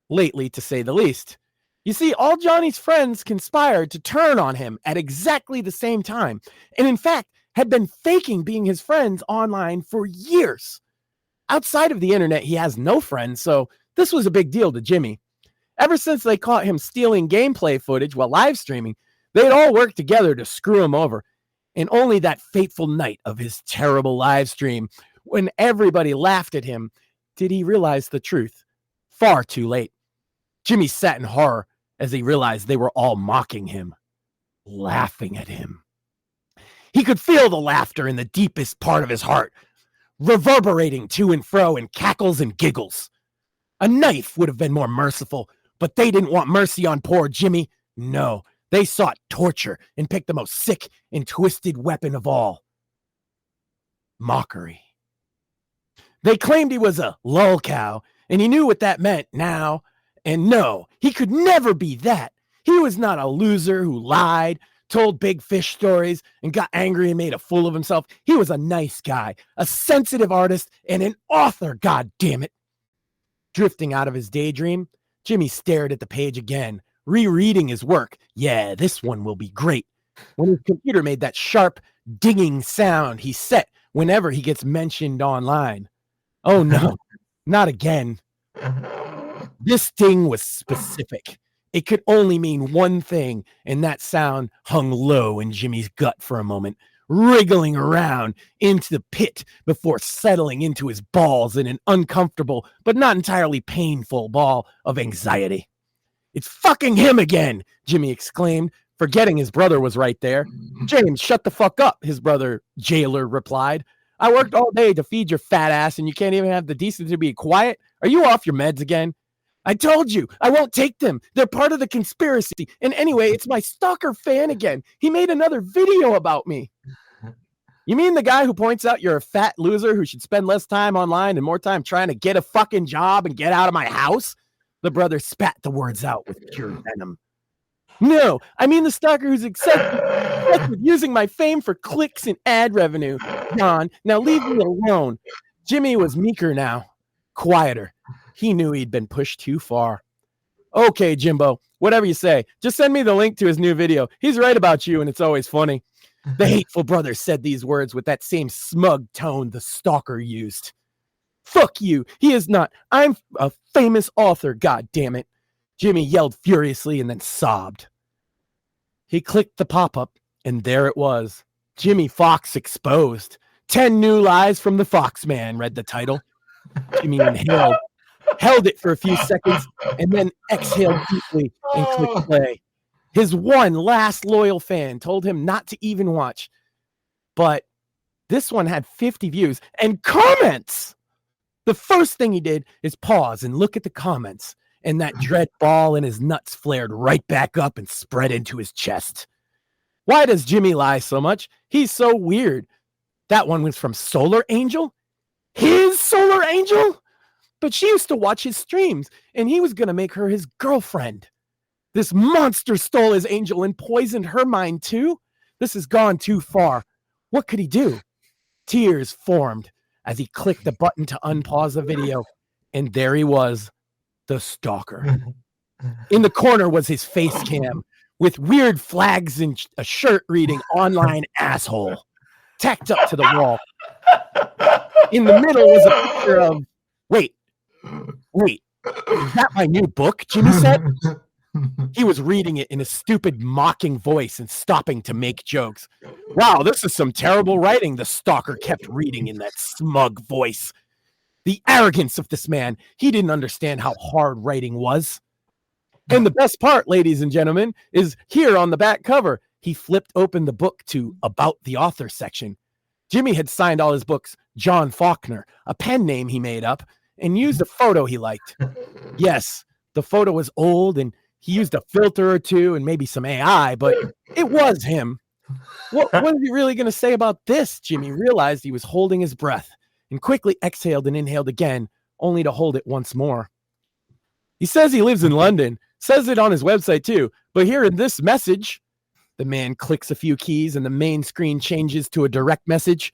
lately to say the least. You see, all Johnny's friends conspired to turn on him at exactly the same time, and in fact, had been faking being his friends online for years. Outside of the internet, he has no friends, so this was a big deal to Jimmy. Ever since they caught him stealing gameplay footage while live streaming, they'd all worked together to screw him over. And only that fateful night of his terrible live stream, when everybody laughed at him, did he realize the truth. Far too late. Jimmy sat in horror as he realized they were all mocking him, laughing at him. He could feel the laughter in the deepest part of his heart, reverberating to and fro in cackles and giggles. A knife would have been more merciful, but they didn't want mercy on poor Jimmy. No, they sought torture and picked the most sick and twisted weapon of all. Mockery. They claimed he was a lolcow, and he knew what that meant now. And no, he could never be that. He was not a loser who lied, told big fish stories, and got angry and made a fool of himself. He was a nice guy, a sensitive artist, and an author, God damn it. Drifting out of his daydream, Jimmy stared at the page again, rereading his work. Yeah, this one will be great. When his computer made that sharp, dinging sound he set whenever he gets mentioned online. Oh no, not again. This ding was specific. It could only mean one thing, and that sound hung low in Jimmy's gut for a moment, wriggling around into the pit before settling into his balls in an uncomfortable but not entirely painful ball of anxiety. It's fucking him again, Jimmy exclaimed, forgetting his brother was right there. James, shut the fuck up, his brother jailer replied. I worked all day to feed your fat ass and you can't even have the decency to be quiet? Are you off your meds again? I told you, I won't take them. They're part of the conspiracy. And anyway, it's my stalker fan again. He made another video about me. You mean the guy who points out you're a fat loser who should spend less time online and more time trying to get a fucking job and get out of my house? The brother spat the words out with pure venom. No, I mean the stalker who's obsessed with using my fame for clicks and ad revenue. John, now leave me alone. Jimmy was meeker now, quieter. He knew he'd been pushed too far. Okay, Jimbo, whatever you say. Just send me the link to his new video. He's right about you, and it's always funny. The hateful brother said these words with that same smug tone the stalker used. Fuck you. He is not. I'm a famous author, god damn it. Jimmy yelled furiously and then sobbed. He clicked the pop-up, and there it was. Jimmy Fox exposed. 10 New Lies from the Fox Man, read the title. Jimmy inhaled, held it for a few seconds, and then exhaled deeply and clicked play. His one last loyal fan told him not to even watch. But this one had 50 views and comments. The first thing he did is pause and look at the comments, and that dread ball in his nuts flared right back up and spread into his chest. Why does Jimmy lie so much? He's so weird. That one was from Solar Angel? His Solar Angel? But she used to watch his streams, and he was going to make her his girlfriend. This monster stole his angel and poisoned her mind too? This has gone too far. What could he do? Tears formed as he clicked the button to unpause the video, and there he was, the stalker. In the corner was his face cam, with weird flags and a shirt reading online asshole, tacked up to the wall. In the middle was a picture of, wait, is that my new book, Jimmy said? He was reading it in a stupid, mocking voice and stopping to make jokes. Wow, this is some terrible writing, the stalker kept reading in that smug voice. The arrogance of this man. He didn't understand how hard writing was. And the best part, ladies and gentlemen, is here on the back cover. He flipped open the book to About the Author section. Jimmy had signed all his books John Faulkner, a pen name he made up, and used a photo he liked. Yes, the photo was old, and he used a filter or two and maybe some AI, but it was him. What is he really going to say about this? Jimmy realized he was holding his breath and quickly exhaled and inhaled again, only to hold it once more. He says he lives in London, says it on his website too, but here in this message, the man clicks a few keys and the main screen changes to a direct message.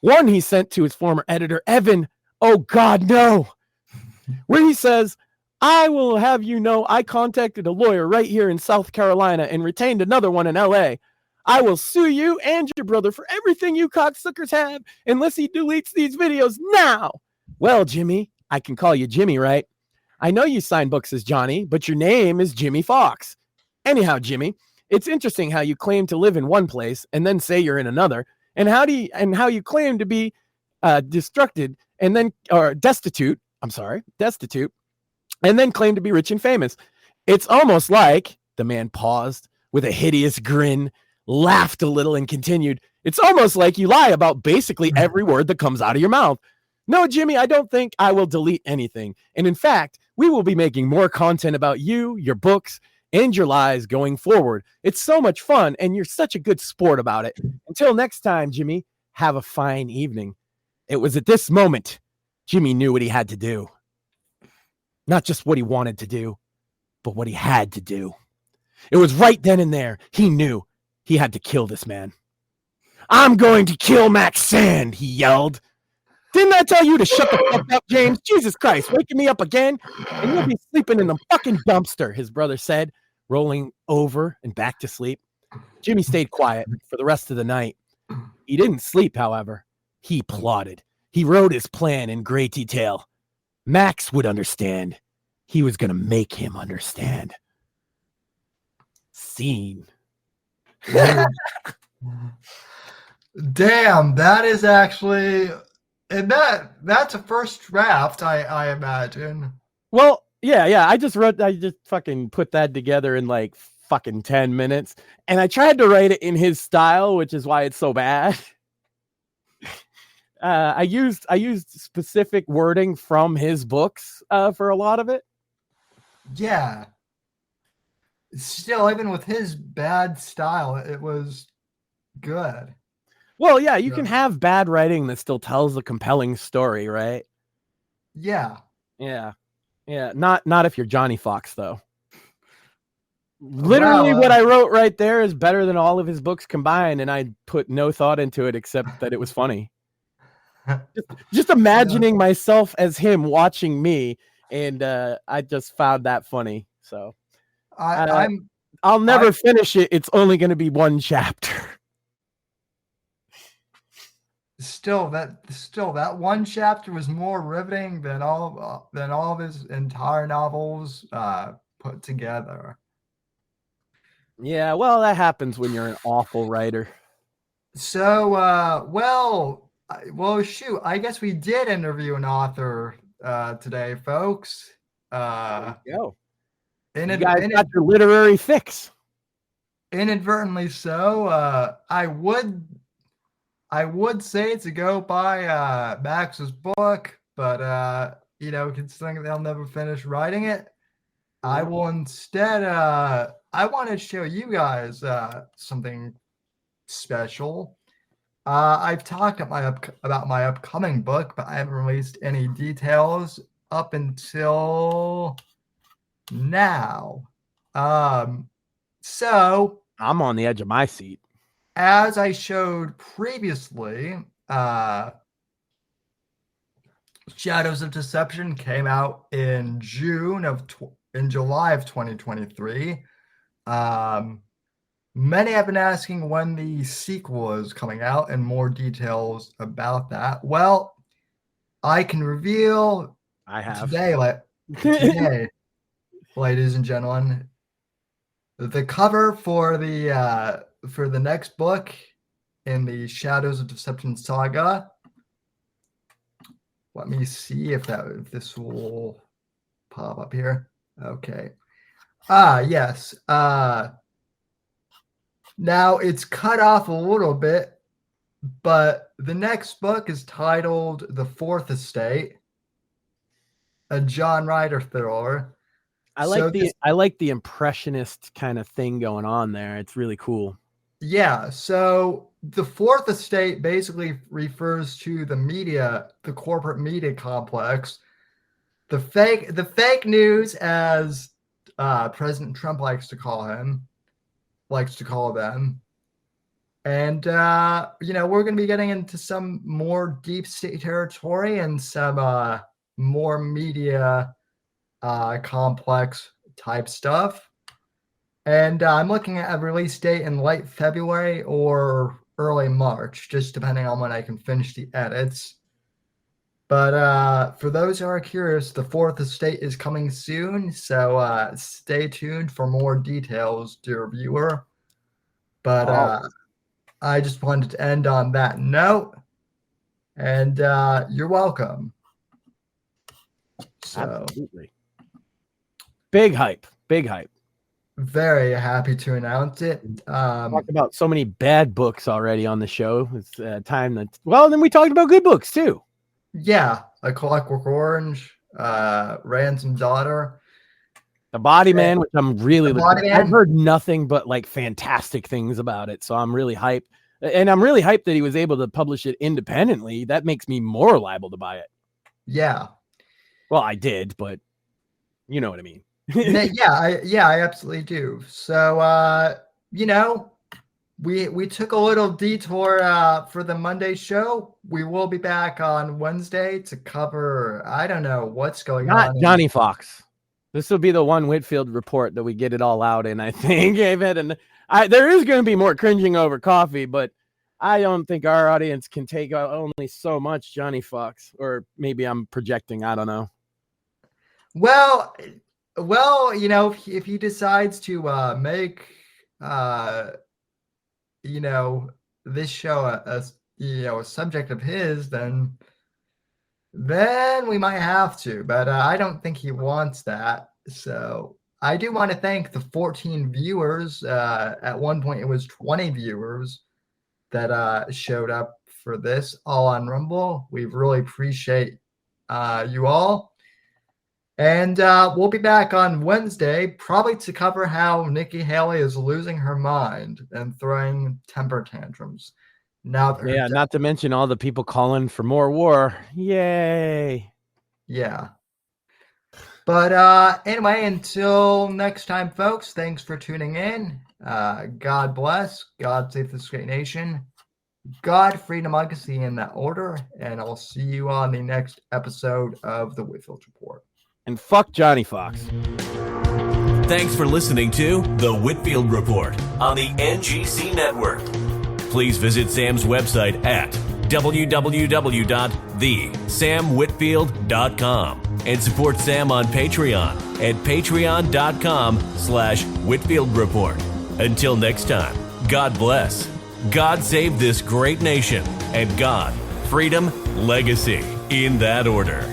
One he sent to his former editor, Evan. Oh God, no. Where he says, I will have you know I contacted a lawyer right here in South Carolina and retained another one in LA. I will sue you and your brother for everything you cocksuckers have unless he deletes these videos now. Well, Jimmy, I can call you Jimmy, right? I know you sign books as Johnny, but your name is Jimmy Fox. Anyhow, Jimmy, it's interesting how you claim to live in one place and then say you're in another, and how you claim to be destitute, and then claim to be rich and famous. It's almost like, the man paused with a hideous grin, laughed a little and continued, It's almost like you lie about basically every word that comes out of your mouth. No, Jimmy, I don't think I will delete anything. And in fact, we will be making more content about you, your books, and your lies going forward. It's so much fun, and you're such a good sport about it. Until next time, Jimmy, have a fine evening. It was at this moment Jimmy knew what he had to do. Not just what he wanted to do, but what he had to do. It was right then and there. He knew he had to kill this man. I'm going to kill Max Sand, he yelled. Didn't I tell you to shut the fuck up, James? Jesus Christ, waking me up again? And you'll be sleeping in the fucking dumpster, his brother said, rolling over and back to sleep. Jimmy stayed quiet for the rest of the night. He didn't sleep, however. He plotted. He wrote his plan in great detail. Max would understand. He was going to make him understand. Scene. Damn, that is actually, and that's a first draft, I imagine. Well, yeah. I just fucking put that together in like fucking 10 minutes, and I tried to write it in his style, which is why it's so bad. I used specific wording from his books for a lot of it. Yeah. Still, even with his bad style, it was good. Well, yeah, you can have bad writing that still tells a compelling story, right? Yeah. Not if you're Johnny Fox, though. Literally, what I wrote right there is better than all of his books combined, and I put no thought into it except that it was funny. just imagining myself as him watching me, and I just found that funny. So I'll never finish it. It's only going to be one chapter. Still, that one chapter was more riveting than all of his entire novels put together. Yeah, well, that happens when you're an awful writer. So, shoot, I guess we did interview an author today, folks. There you go. You guys got your literary fix. Inadvertently so. I would say to go buy Max's book, but considering they'll never finish writing it, I will instead. I want to show you guys something special. I've talked about my upcoming book, but I haven't released any details up until now. So I'm on the edge of my seat. As I showed previously, Shadows of Deception came out in July of 2023. Many have been asking when the sequel is coming out and more details about that. Well, I can reveal today, ladies and gentlemen, the cover for the next book in the Shadows of Deception saga. Let me see if this will pop up here. Okay. Yes. Now it's cut off a little bit, but the next book is titled The Fourth Estate, a John Ryder thriller. I like the impressionist kind of thing going on there. It's really cool. Yeah, so the Fourth Estate basically refers to the corporate media complex, the fake news, as President Trump likes to call them. And we're going to be getting into some more deep state territory and some more media complex type stuff. And I'm looking at a release date in late February or early March, just depending on when I can finish the edits. But for those who are curious, The Fourth Estate is coming soon, so stay tuned for more details, dear viewer. But I just wanted to end on that note, and you're welcome. So, absolutely. Big hype. very happy to announce it. Talked about so many bad books already on the show. It's time that. Well, then we talked about good books too. Yeah, A Clockwork Orange, Ransom Daughter, The Body Man, which I'm really looking. I've Man. heard nothing but like fantastic things about it, so I'm really hyped. And I'm really hyped that he was able to publish it independently. That makes me more liable to buy it. Yeah. Well, I did, but you know what I mean. I absolutely do. So, we took a little detour for the Monday show. We will be back on Wednesday to cover, I don't know what's going on. Not Johnny Fox. This will be the one Whitfield report that we get it all out in, I think. And there is going to be more cringing over coffee, but I don't think our audience can take only so much Johnny Fox, or maybe I'm projecting. I don't know. Well, if he decides to make, this show a subject of his, then we might have to. But I don't think he wants that. So I do want to thank the 14 viewers. At one point, it was 20 viewers that showed up for this, all on Rumble. We really appreciate you all. And we'll be back on Wednesday, probably to cover how Nikki Haley is losing her mind and throwing temper tantrums. Not to mention all the people calling for more war. Yay. Yeah. But anyway, until next time, folks, thanks for tuning in. God bless. God save this great nation. God, freedom, legacy in that order. And I'll see you on the next episode of the Whitfield Report. And fuck Johnny Fox. Thanks for listening to The Whitfield Report on the NGC Network. Please visit Sam's website at www.thesamwhitfield.com and support Sam on Patreon at patreon.com/Whitfield Report. Until next time, God bless, God save this great nation, and God, freedom, legacy, in that order.